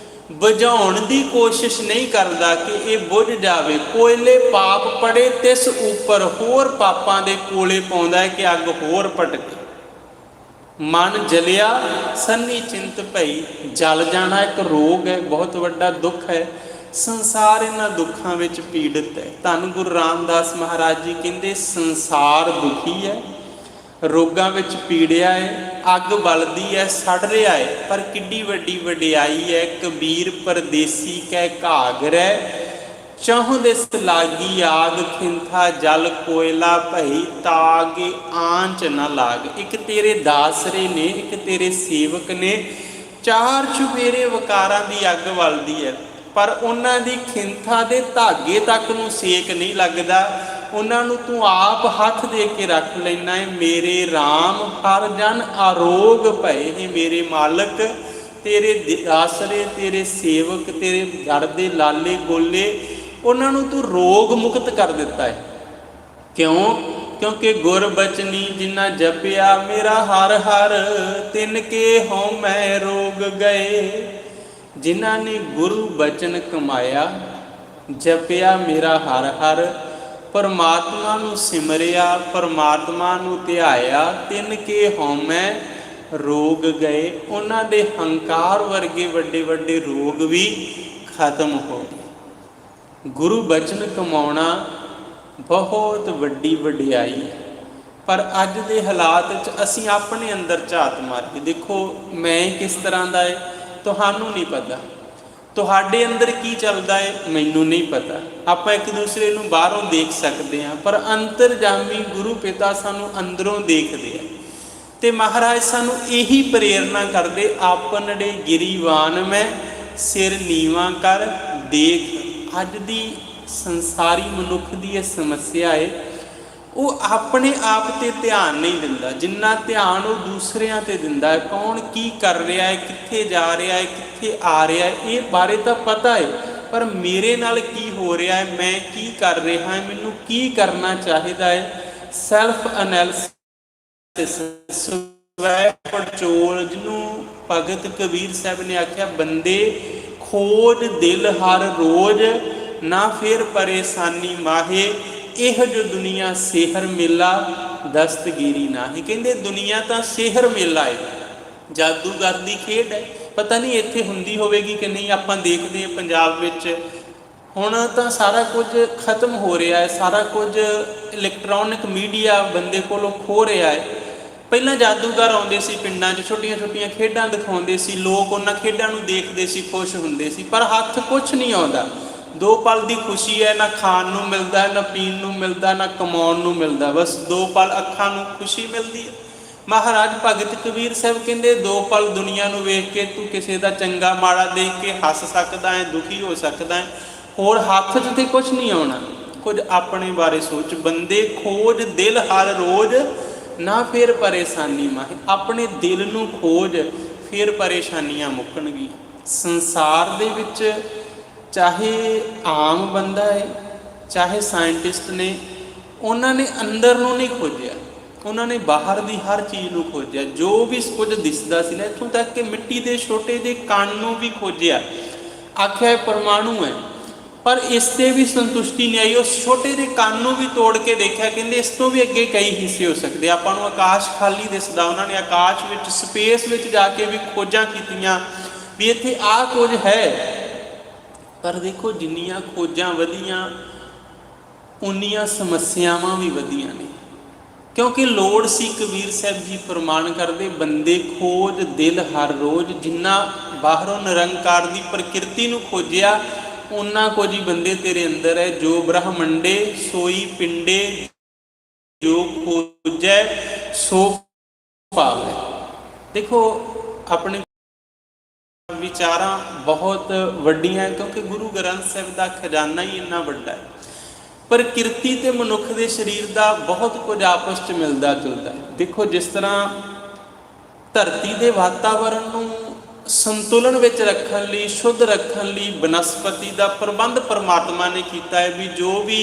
Speaker 1: ਬੁਝਾਉਣ ਦੀ ਕੋਸ਼ਿਸ਼ ਨਹੀਂ ਕਰਦਾ ਕਿ ਇਹ ਬੁਝ ਜਾਵੇ। ਕੋਇਲੇ ਪਾਪ ਪੜੇ ਤਿਸ ਉੱਪਰ, ਹੋਰ ਪਾਪਾਂ ਦੇ ਕੋਲੇ ਪਾਉਂਦਾ ਹੈ ਕਿ ਅੱਗ ਹੋਰ ਭਟਕੇ। ਮਨ ਜਲਿਆ ਸੰਨੀ ਚਿੰਤ ਭਈ, ਜਲ ਜਾਣਾ ਇੱਕ ਰੋਗ ਹੈ, ਬਹੁਤ ਵੱਡਾ ਦੁੱਖ ਹੈ। ਸੰਸਾਰ ਇਹਨਾਂ ਦੁੱਖਾਂ ਵਿੱਚ ਪੀੜਿਤ ਹੈ। ਧੰਨ ਗੁਰੂ ਰਾਮਦਾਸ ਮਹਾਰਾਜ ਜੀ ਕਹਿੰਦੇ ਸੰਸਾਰ ਦੁਖੀ ਹੈ, ਰੋਗਾਂ ਵਿੱਚ ਪੀੜਿਆ ਹੈ, ਅੱਗ ਬਲਦੀ ਹੈ, ਸੜ ਰਿਹਾ ਹੈ, ਪਰ ਕਿੱਡੀ ਵੱਡੀ ਵਡਿਆਈ ਹੈ। ਕਬੀਰ ਪਰਦੇਸੀ ਕਹਿ ਘਾਗਰੈ ਚਹੁ ਦਿਸ ਲਾਗੀ ਆਗ ਖਿੰਥਾ ਜਲ ਕੋਇਲਾ ਭਈ ਤਾਗੇ ਆਂਚ ਨਾ ਲਾਗ। ਇੱਕ ਤੇਰੇ ਦਾਸਰੇ ਨੇ, ਇੱਕ ਤੇਰੇ ਸੇਵਕ ਨੇ, ਚਾਰ ਚੁਫੇਰੇ ਵਿਕਾਰਾਂ ਦੀ ਅੱਗ ਬਲਦੀ ਹੈ, ਪਰ ਉਹਨਾਂ ਦੀ ਖਿੰਥਾ ਦੇ ਧਾਗੇ ਤੱਕ ਨੂੰ ਸੇਕ ਨਹੀਂ ਲੱਗਦਾ। ਉਹਨਾਂ ਨੂੰ ਤੂੰ ਆਪ ਹੱਥ ਦੇ ਕੇ ਰੱਖ ਲੈਣਾ ਹੈ। ਮੇਰੇ RAM ਹਰ ਜਨ ਆਰੋਗ ਭਏ ਹੈ। ਮੇਰੇ ਮਾਲਕ ਤੇਰੇ ਆਸਰੇ, ਤੇਰੇ ਸੇਵਕ, ਤੇਰੇ ਘਰ ਦੇ ਲਾਲੇ ਗੋਲੇ, ਉਹਨਾਂ ਨੂੰ ਤੂੰ ਰੋਗ ਮੁਕਤ ਕਰ ਦਿੱਤਾ ਹੈ। ਕਿਉਂ? ਕਿਉਂਕਿ ਗੁਰ ਬਚਨੀ ਜਿਨ੍ਹਾਂ ਜਪਿਆ ਮੇਰਾ ਹਰ ਹਰ ਤਿਨ ਕੇ ਹਉ ਮੈਂ ਰੋਗ ਗਏ। ਜਿਨ੍ਹਾਂ ਨੇ ਗੁਰੂ ਬਚਨ ਕਮਾਇਆ, ਜਪਿਆ ਮੇਰਾ ਹਰ ਹਰ, ਪਰਮਾਤਮਾ ਨੂੰ ਸਿਮਰਿਆ, ਪਰਮਾਤਮਾ ਨੂੰ ਧਿਆਇਆ, ਤਿਨ ਕੇ ਹਉਮੈ ਰੋਗ ਗਏ। ਉਹਨਾਂ ਦੇ ਹੰਕਾਰ ਵਰਗੇ ਵੱਡੇ ਵੱਡੇ ਰੋਗ ਵੀ ਖਤਮ ਹੋ ਗਏ। ਗੁਰੂ ਬਚਨ ਕਮਾਉਣਾ ਬਹੁਤ ਵੱਡੀ ਵਡਿਆਈ ਹੈ, पर अज के हालात च असीं अपने अंदर झात मारीए। देखो मैं किस तरह का है तुहानू नहीं पता, तुहाडे अंदर की चलदा है मैनू नहीं पता। आपां एक दूसरे नूं बाहरों देख सकते हैं, पर अंतरजामी गुरु पिता सानू अंदरों देखते हैं। तो महाराज सानू यही प्रेरणा करते, आपनड़े गिरीवान मैं सिर नीवा कर देख। अज दी संसारी मनुख की यह समस्या है, वो अपने आप ते ध्यान नहीं दिंदा, जिन्ना ध्यान वो दूसरियां ते दिंदा है। कौन की कर रहा है, कित्थे जा रहा है, कित्थे आ रहा है, ये बारे तो पता है, पर मेरे नाल की हो रहा है, मैं की कर रहा है, मैनू की करना चाहिदा है। सैल्फ एनालिसिस, स्वै पड़चोल, जिन्हों भगत कबीर साहब ने आख्या, बंदे खोज दिल हर रोज ना फिर परेशानी माहे, यह जो दुनिया सेहर मेला दस्तगीरी ना ही। कहते दुनिया तो सेहर मेला है, जादूगर की खेड है। पता नहीं इत्थे हुंदी होवेगी कि नहीं, आपां देखते हैं पंजाब विच हुण तो सारा कुछ खत्म हो रहा है, सारा कुछ इलैक्ट्रॉनिक मीडिया बंदे कोलों खो रहा है। पहलां जादूगर आउंदे सी पिंडां 'च, छोटियां छोटियां खेडां दिखाउंदे सी, लोग उन्हां खेडां नूं देखदे सी, खुश हुंदे सी, पर हत्थ कुछ नहीं आउंदा। दो पल की खुशी है, ना खाण नूं मिलदा, ना पीण नूं मिलदा, ना कमाउण नूं मिलदा, बस दो पल अखां नूं खुशी मिलदी है। महाराज भगत कबीर साहब कहंदे, दो पल दुनिया नूं वेख के तू किसी का चंगा माड़ा देख के हस सकदा है, दुखी हो सकदा है, होर हत्थ 'च ते कुछ नहीं आउणा। कुछ अपने बारे सोच, बंदे खोज दिल हर रोज ना फिर परेशानी माहे। अपने दिल नूं खोज, फिर परेशानियां मुक्कणगीਆਂ। संसार दे विच चाहे आम बंदा है, चाहे साइंटिस्ट ने, उन्होंने अंदर नूं नहीं खोजिया, उन्होंने बाहर की हर चीज़ नूं खोजिया। जो भी कुछ दिसदा सी ना, इत्थों तक कि मिट्टी के छोटे जे कण नूं भी खोजिया, आख्या परमाणु है, पर इससे भी संतुष्टि नहीं आई। उस छोटे जे कण नूं भी तोड़ के देखा, कहते इस तो भी अगे कई हिस्से हो सकते। आपां नूं आकाश खाली दिसदा, उन्होंने आकाश विच स्पेस विच जाके भी खोजां कीतियां भी इत्थे आ कुछ है, पर देखो जिन्नियां खोजां वधियां उन्नियां समस्यावां भी वधियां ने। क्योंकि लोड़ सी, कबीर साहब जी फरमान करते, बंदे खोज दिल हर रोज। जिन्ना बाहरों निरंकार की प्रकृति नूं खोजिया, उन्ना कुछ ही बंदे तेरे अंदर है। जो ब्रह्मंडे सोई पिंडे, जो खोजै सो पावै। देखो अपने विचारां बहुत वड्डियां, क्योंकि गुरु ग्रंथ साहिब का खजाना ही इन्ना वड्डा है। प्रकृति ते मनुख के शरीर का बहुत कुछ आपस में मिलता जुलता है। देखो जिस तरह धरती के वातावरण नूं संतुलन विच रखण लई, शुद्ध रखण लई वनस्पति का प्रबंध परमात्मा ने किया है भी जो भी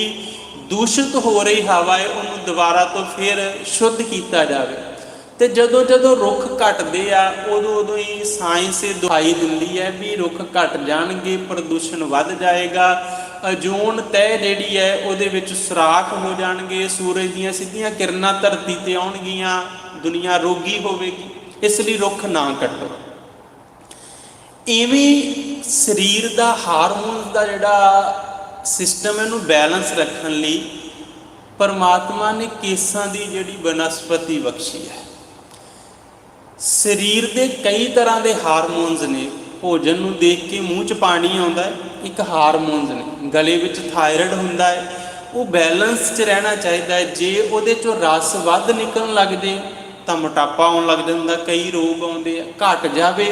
Speaker 1: दूषित हो रही हवा है उन्होंने दोबारा तो फिर शुद्ध किया जाए। तो जदों जदों रुख घटते आ उदों उदों ही साइंस दुहाई दिंदी है भी रुख घट जाएंगे, प्रदूषण वध जाएगा, ओजोन तय जिहड़ी है उहदे विच सुराख हो जाएंगे, सूरज दीयां सीधियां किरणां धरती ते आउणगीਆਂ, दुनिया रोगी होवेगी, इसलिए रुख ना कटो। इवें शरीर का हारमोन का जिहड़ा सिस्टम है इहनूं बैलेंस रखण लई परमात्मा ने केसां की जिहड़ी वनस्पति बख्शी है। शरीर के कई तरह के हारमोनस ने, भोजन नूं देख के मूँह च पानी आउंदा है, एक हारमोनस ने। गले विच थायराइड हुंदा है, वो बैलेंस च रहना चाहिए। जे उहदे चों रस वध निकलण लग जाए तो मोटापा आउण लग जांदा, कई रोग आउंदे आ। घट जावे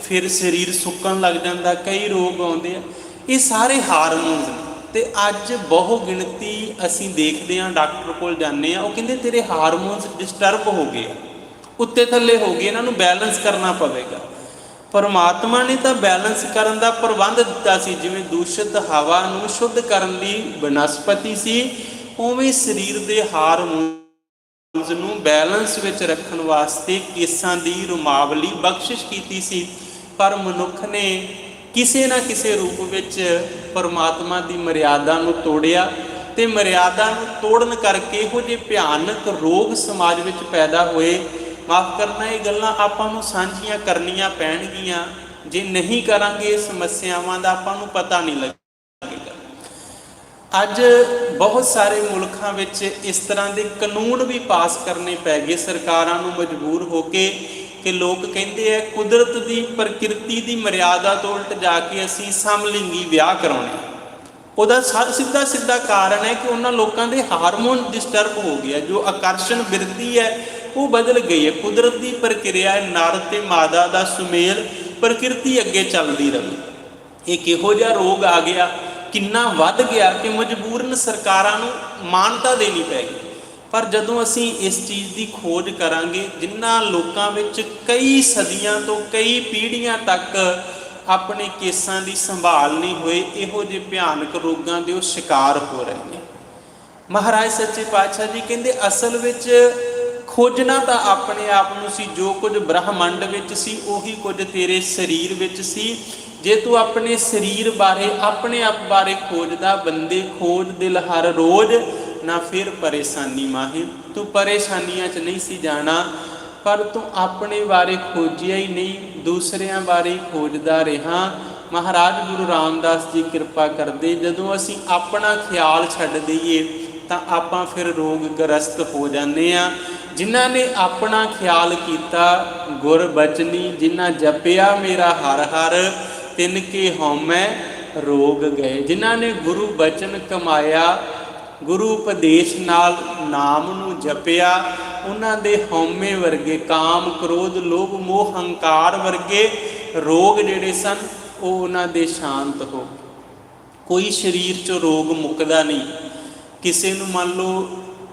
Speaker 1: फिर शरीर सुक्कण लग जांदा, कई रोग आउंदे आ। ये सारे हारमोनस ने। ते अज बहु गिणती असीं देखते हैं, डॉक्टर कोल जाने आ, वो कहंदे तेरे हारमोनस डिस्टर्ब हो गए, उत्ते थल्ले हो गए, इन्हां नूं बैलेंस करना पवेगा। परमात्मा ने तो बैलेंस करन दा प्रबंध दिता सी, जिवें दूषित हवा नूं शुद्ध करन लई वनस्पति सी, उवें शरीर दे हारमोनस नूं बैलेंस विच रखण वास्ते केसां दी रुमावली बख्शिश कीती सी। पर मनुख ने किसी ना किसी रूप विच परमात्मा की मर्यादा नूं तोड़िया, ते मर्यादा नूं तोड़न करके इहो जिहे भयानक रोग समाज विच पैदा होए। माफ़ करना, ये गल्लां आपां नूं साझीआं करनियां पैणगीਆਂ, जे नहीं करांगे समस्यावां दा आपां नूं पता नहीं लगेगा। ਅੱਜ ਬਹੁਤ ਸਾਰੇ ਮੁਲਕਾਂ ਵਿੱਚ ਇਸ ਤਰ੍ਹਾਂ ਦੇ ਕਾਨੂੰਨ ਵੀ ਪਾਸ ਕਰਨੇ ਪੈ ਗਏ ਸਰਕਾਰਾਂ ਨੂੰ ਮਜਬੂਰ ਹੋ ਕੇ ਕਿ ਲੋਕ ਕਹਿੰਦੇ ਆ ਕੁਦਰਤ ਦੀ ਪ੍ਰਕਿਰਤੀ ਦੀ ਮਰਿਆਦਾ ਤੋਂ ਉਲਟ ਜਾ ਕੇ ਅਸੀਂ ਸਮਲਿੰਗੀ ਵਿਆਹ ਕਰਾਉਣੇ। ਉਹਦਾ ਸਿੱਧਾ ਕਾਰਨ ਹੈ ਕਿ ਉਹਨਾਂ ਲੋਕਾਂ ਦੇ ਹਾਰਮੋਨ ਡਿਸਟਰਬ ਹੋ ਗਿਆ, ਜੋ ਆਕਰਸ਼ਣ ਬਿਰਤੀ ਹੈ ਉਹ ਬਦਲ ਗਈ ਹੈ। ਕੁਦਰਤ ਦੀ ਪ੍ਰਕਿਰਿਆ ਹੈ, ਨਰ ਤੇ ਮਾਦਾ ਦਾ ਸੁਮੇਲ, ਪ੍ਰਕਿਰਤੀ ਅੱਗੇ ਚੱਲਦੀ ਰਹੇ। ਇਹ ਕਿਹੋ ਜਿਹਾ ਰੋਗ ਆ ਗਿਆ, ਕਿੰਨਾ ਵੱਧ ਗਿਆ ਕਿ ਮਜਬੂਰਨ ਸਰਕਾਰਾਂ ਨੂੰ ਮਾਨਤਾ ਦੇਣੀ ਪੈ ਗਈ। ਪਰ ਜਦੋਂ ਅਸੀਂ ਇਸ ਚੀਜ਼ ਦੀ ਖੋਜ ਕਰਾਂਗੇ, ਜਿਨ੍ਹਾਂ ਲੋਕਾਂ ਵਿੱਚ ਕਈ ਸਦੀਆਂ ਤੋਂ ਕਈ ਪੀੜ੍ਹੀਆਂ ਤੱਕ ਆਪਣੇ ਕੇਸਾਂ ਦੀ ਸੰਭਾਲ ਨਹੀਂ ਹੋਏ, ਇਹੋ ਜਿਹੇ ਭਿਆਨਕ ਰੋਗਾਂ ਦੇ ਉਹ ਸ਼ਿਕਾਰ ਹੋ ਰਹੇ ਨੇ। ਮਹਾਰਾਜ ਸੱਚੇ ਪਾਤਸ਼ਾਹ ਜੀ ਕਹਿੰਦੇ ਅਸਲ ਵਿੱਚ ਖੋਜਣਾ ਤਾਂ ਆਪਣੇ ਆਪ ਨੂੰ ਸੀ, ਜੋ ਕੁਝ ਬ੍ਰਹਮੰਡ ਵਿੱਚ ਸੀ ਉਹੀ ਕੁਝ ਤੇਰੇ ਸਰੀਰ ਵਿੱਚ ਸੀ। ਜੇ ਤੂੰ ਆਪਣੇ ਸਰੀਰ ਬਾਰੇ, ਆਪਣੇ ਆਪ ਬਾਰੇ ਖੋਜਦਾ, ਬੰਦੇ ਖੋਜ ਦਿਲ ਹਰ ਰੋਜ਼, ਨਾ ਫਿਰ ਪਰੇਸ਼ਾਨੀ ਮਾਹੀ। ਤੂੰ ਪਰੇਸ਼ਾਨੀਆਂ 'ਚ ਨਹੀਂ ਸੀ ਜਾਣਾ, ਪਰ ਤੂੰ ਆਪਣੇ ਬਾਰੇ ਖੋਜਿਆ ਹੀ ਨਹੀਂ, ਦੂਸਰਿਆਂ ਬਾਰੇ ਖੋਜਦਾ ਰਿਹਾ। ਮਹਾਰਾਜ ਗੁਰੂ ਰਾਮਦਾਸ ਜੀ ਕਿਰਪਾ ਕਰਦੇ, ਜਦੋਂ ਅਸੀਂ ਆਪਣਾ ਖਿਆਲ ਛੱਡ ਦਈਏ ਤਾਂ ਆਪਾਂ ਫਿਰ ਰੋਗ ਗ੍ਰਸਤ ਹੋ ਜਾਂਦੇ ਹਾਂ। ਜਿਨ੍ਹਾਂ ਨੇ ਆਪਣਾ ਖਿਆਲ ਕੀਤਾ, ਗੁਰ ਬਚਨੀ ਜਿਨ੍ਹਾਂ ਜਪਿਆ ਮੇਰਾ ਹਰ ਹਰ, ਤਿਨ ਕੇ ਹਉਮੈ ਰੋਗ ਗਏ। ਜਿਨ੍ਹਾਂ ਨੇ ਗੁਰੂ ਬਚਨ ਕਮਾਇਆ, ਗੁਰੂ ਉਪਦੇਸ਼ ਨਾਲ ਨਾਮ ਨੂੰ ਜਪਿਆ, ਉਹਨਾਂ ਦੇ ਹਉਮੈ ਵਰਗੇ, ਕਾਮ ਕ੍ਰੋਧ ਲੋਭ ਮੋਹ ਹੰਕਾਰ ਵਰਗੇ ਰੋਗ ਜਿਹੜੇ ਸਨ ਉਹ ਉਹਨਾਂ ਦੇ ਸ਼ਾਂਤ ਹੋ ਗਏ। ਕੋਈ ਸਰੀਰ 'ਚੋਂ ਰੋਗ ਮੁੱਕਦਾ ਨਹੀਂ। ਕਿਸੇ ਨੂੰ ਮੰਨ ਲਓ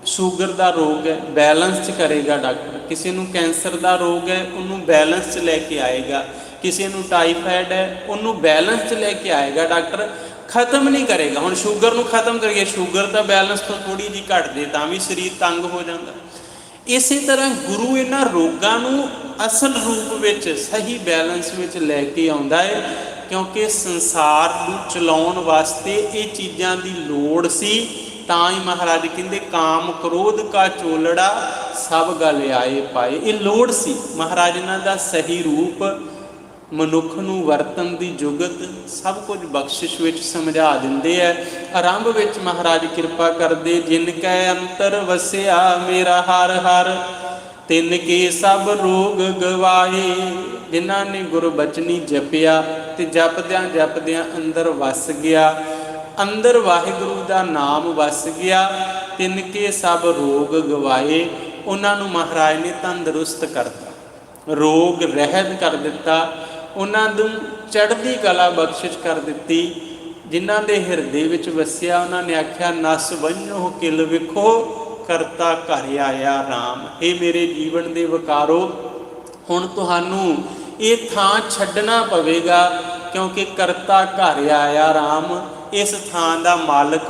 Speaker 1: ਸ਼ੂਗਰ ਦਾ ਰੋਗ ਹੈ, ਬੈਲੈਂਸ 'ਚ ਕਰੇਗਾ ਡਾਕਟਰ। ਕਿਸੇ ਨੂੰ ਕੈਂਸਰ ਦਾ ਰੋਗ ਹੈ, ਉਹਨੂੰ ਬੈਲੈਂਸ 'ਚ ਲੈ ਕੇ ਆਏਗਾ। ਕਿਸੇ ਨੂੰ ਟਾਈਫਾਇਡ ਹੈ, ਉਹਨੂੰ ਬੈਲੈਂਸ 'ਚ ਲੈ ਕੇ ਆਏਗਾ ਡਾਕਟਰ, ਖਤਮ ਨਹੀਂ ਕਰੇਗਾ। ਹੁਣ ਸ਼ੂਗਰ ਨੂੰ ਖਤਮ ਕਰੀਏ, ਸ਼ੂਗਰ ਤਾਂ ਬੈਲੈਂਸ ਤੋਂ ਥੋੜ੍ਹੀ ਜਿਹੀ ਘੱਟ ਜੇ ਤਾਂ ਵੀ ਸਰੀਰ ਤੰਗ ਹੋ ਜਾਂਦਾ। ਇਸੇ ਤਰ੍ਹਾਂ ਗੁਰੂ ਇਹਨਾਂ ਰੋਗਾਂ ਨੂੰ ਅਸਲ ਰੂਪ ਵਿੱਚ ਸਹੀ ਬੈਲੈਂਸ ਵਿੱਚ ਲੈ ਕੇ ਆਉਂਦਾ ਹੈ, ਕਿਉਂਕਿ ਸੰਸਾਰ ਨੂੰ ਚਲਾਉਣ ਵਾਸਤੇ ਇਹ ਚੀਜ਼ਾਂ ਦੀ ਲੋੜ ਸੀ। ਤਾਂ ਹੀ ਮਹਾਰਾਜ ਕਹਿੰਦੇ ਕਾਮ ਕ੍ਰੋਧ ਕਾ ਚੋਲੜਾ ਸਭ ਗਲ ਆਏ ਪਾਏ। ਇਹ ਲੋੜ ਸੀ। ਮਹਾਰਾਜ ਇਹਨਾਂ ਦਾ ਸਹੀ ਰੂਪ, ਮਨੁੱਖ ਨੂੰ ਵਰਤਨ ਦੀ ਜੁਗਤ, ਸਭ ਕੁਝ ਬਖਸ਼ਿਸ਼ ਵਿੱਚ ਸਮਝਾ ਦਿੰਦੇ ਹੈ। ਆਰੰਭ ਵਿੱਚ ਮਹਾਰਾਜ ਕਿਰਪਾ ਕਰਦੇ, ਜਿਨ ਕੈ ਅੰਤਰ ਵਸਿਆ ਮੇਰਾ ਹਰ ਹਰ, ਤਿਨ ਕੇ ਸਭ ਰੋਗ ਗਵਾਏ। ਜਿਨ੍ਹਾਂ ਨੇ ਗੁਰਬਚਨੀ ਜਪਿਆ ਤੇ ਜਪਦਿਆਂ ਅੰਦਰ ਵਸ ਗਿਆ, ਅੰਦਰ ਵਾਹਿਗੁਰੂ ਦਾ ਨਾਮ ਵਸ ਗਿਆ, ਤਿਨ ਕੇ ਸਭ ਰੋਗ ਗਵਾਏ। ਉਹਨਾਂ ਨੂੰ ਮਹਾਰਾਜ ਨੇ ਤੰਦਰੁਸਤ ਕਰਤਾ, ਰੋਗ ਰਹਿਤ ਕਰ ਦਿੱਤਾ, ਉਹਨਾਂ ਨੂੰ ਚੜ੍ਹਦੀ ਕਲਾ ਬਖਸ਼ਿਸ਼ ਕਰ ਦਿੱਤੀ। ਜਿਨ੍ਹਾਂ ਦੇ ਹਿਰਦੇ ਵਿੱਚ ਵਸਿਆ, ਉਹਨਾਂ ਨੇ ਆਖਿਆ ਨਸ ਬੰਨ੍ਹੋ ਕਿਲ ਵੇਖੋ, ਕਰਤਾ ਘਰ ਆਇਆ ਰਾਮ। ਇਹ ਮੇਰੇ ਜੀਵਨ ਦੇ ਵਿਕਾਰੋ, ਹੁਣ ਤੁਹਾਨੂੰ ਇਹ ਥਾਂ ਛੱਡਣਾ ਪਵੇਗਾ, ਕਿਉਂਕਿ ਕਰਤਾ ਘਰ ਆਇਆ ਰਾਮ। ਇਸ ਥਾਂ ਦਾ ਮਾਲਕ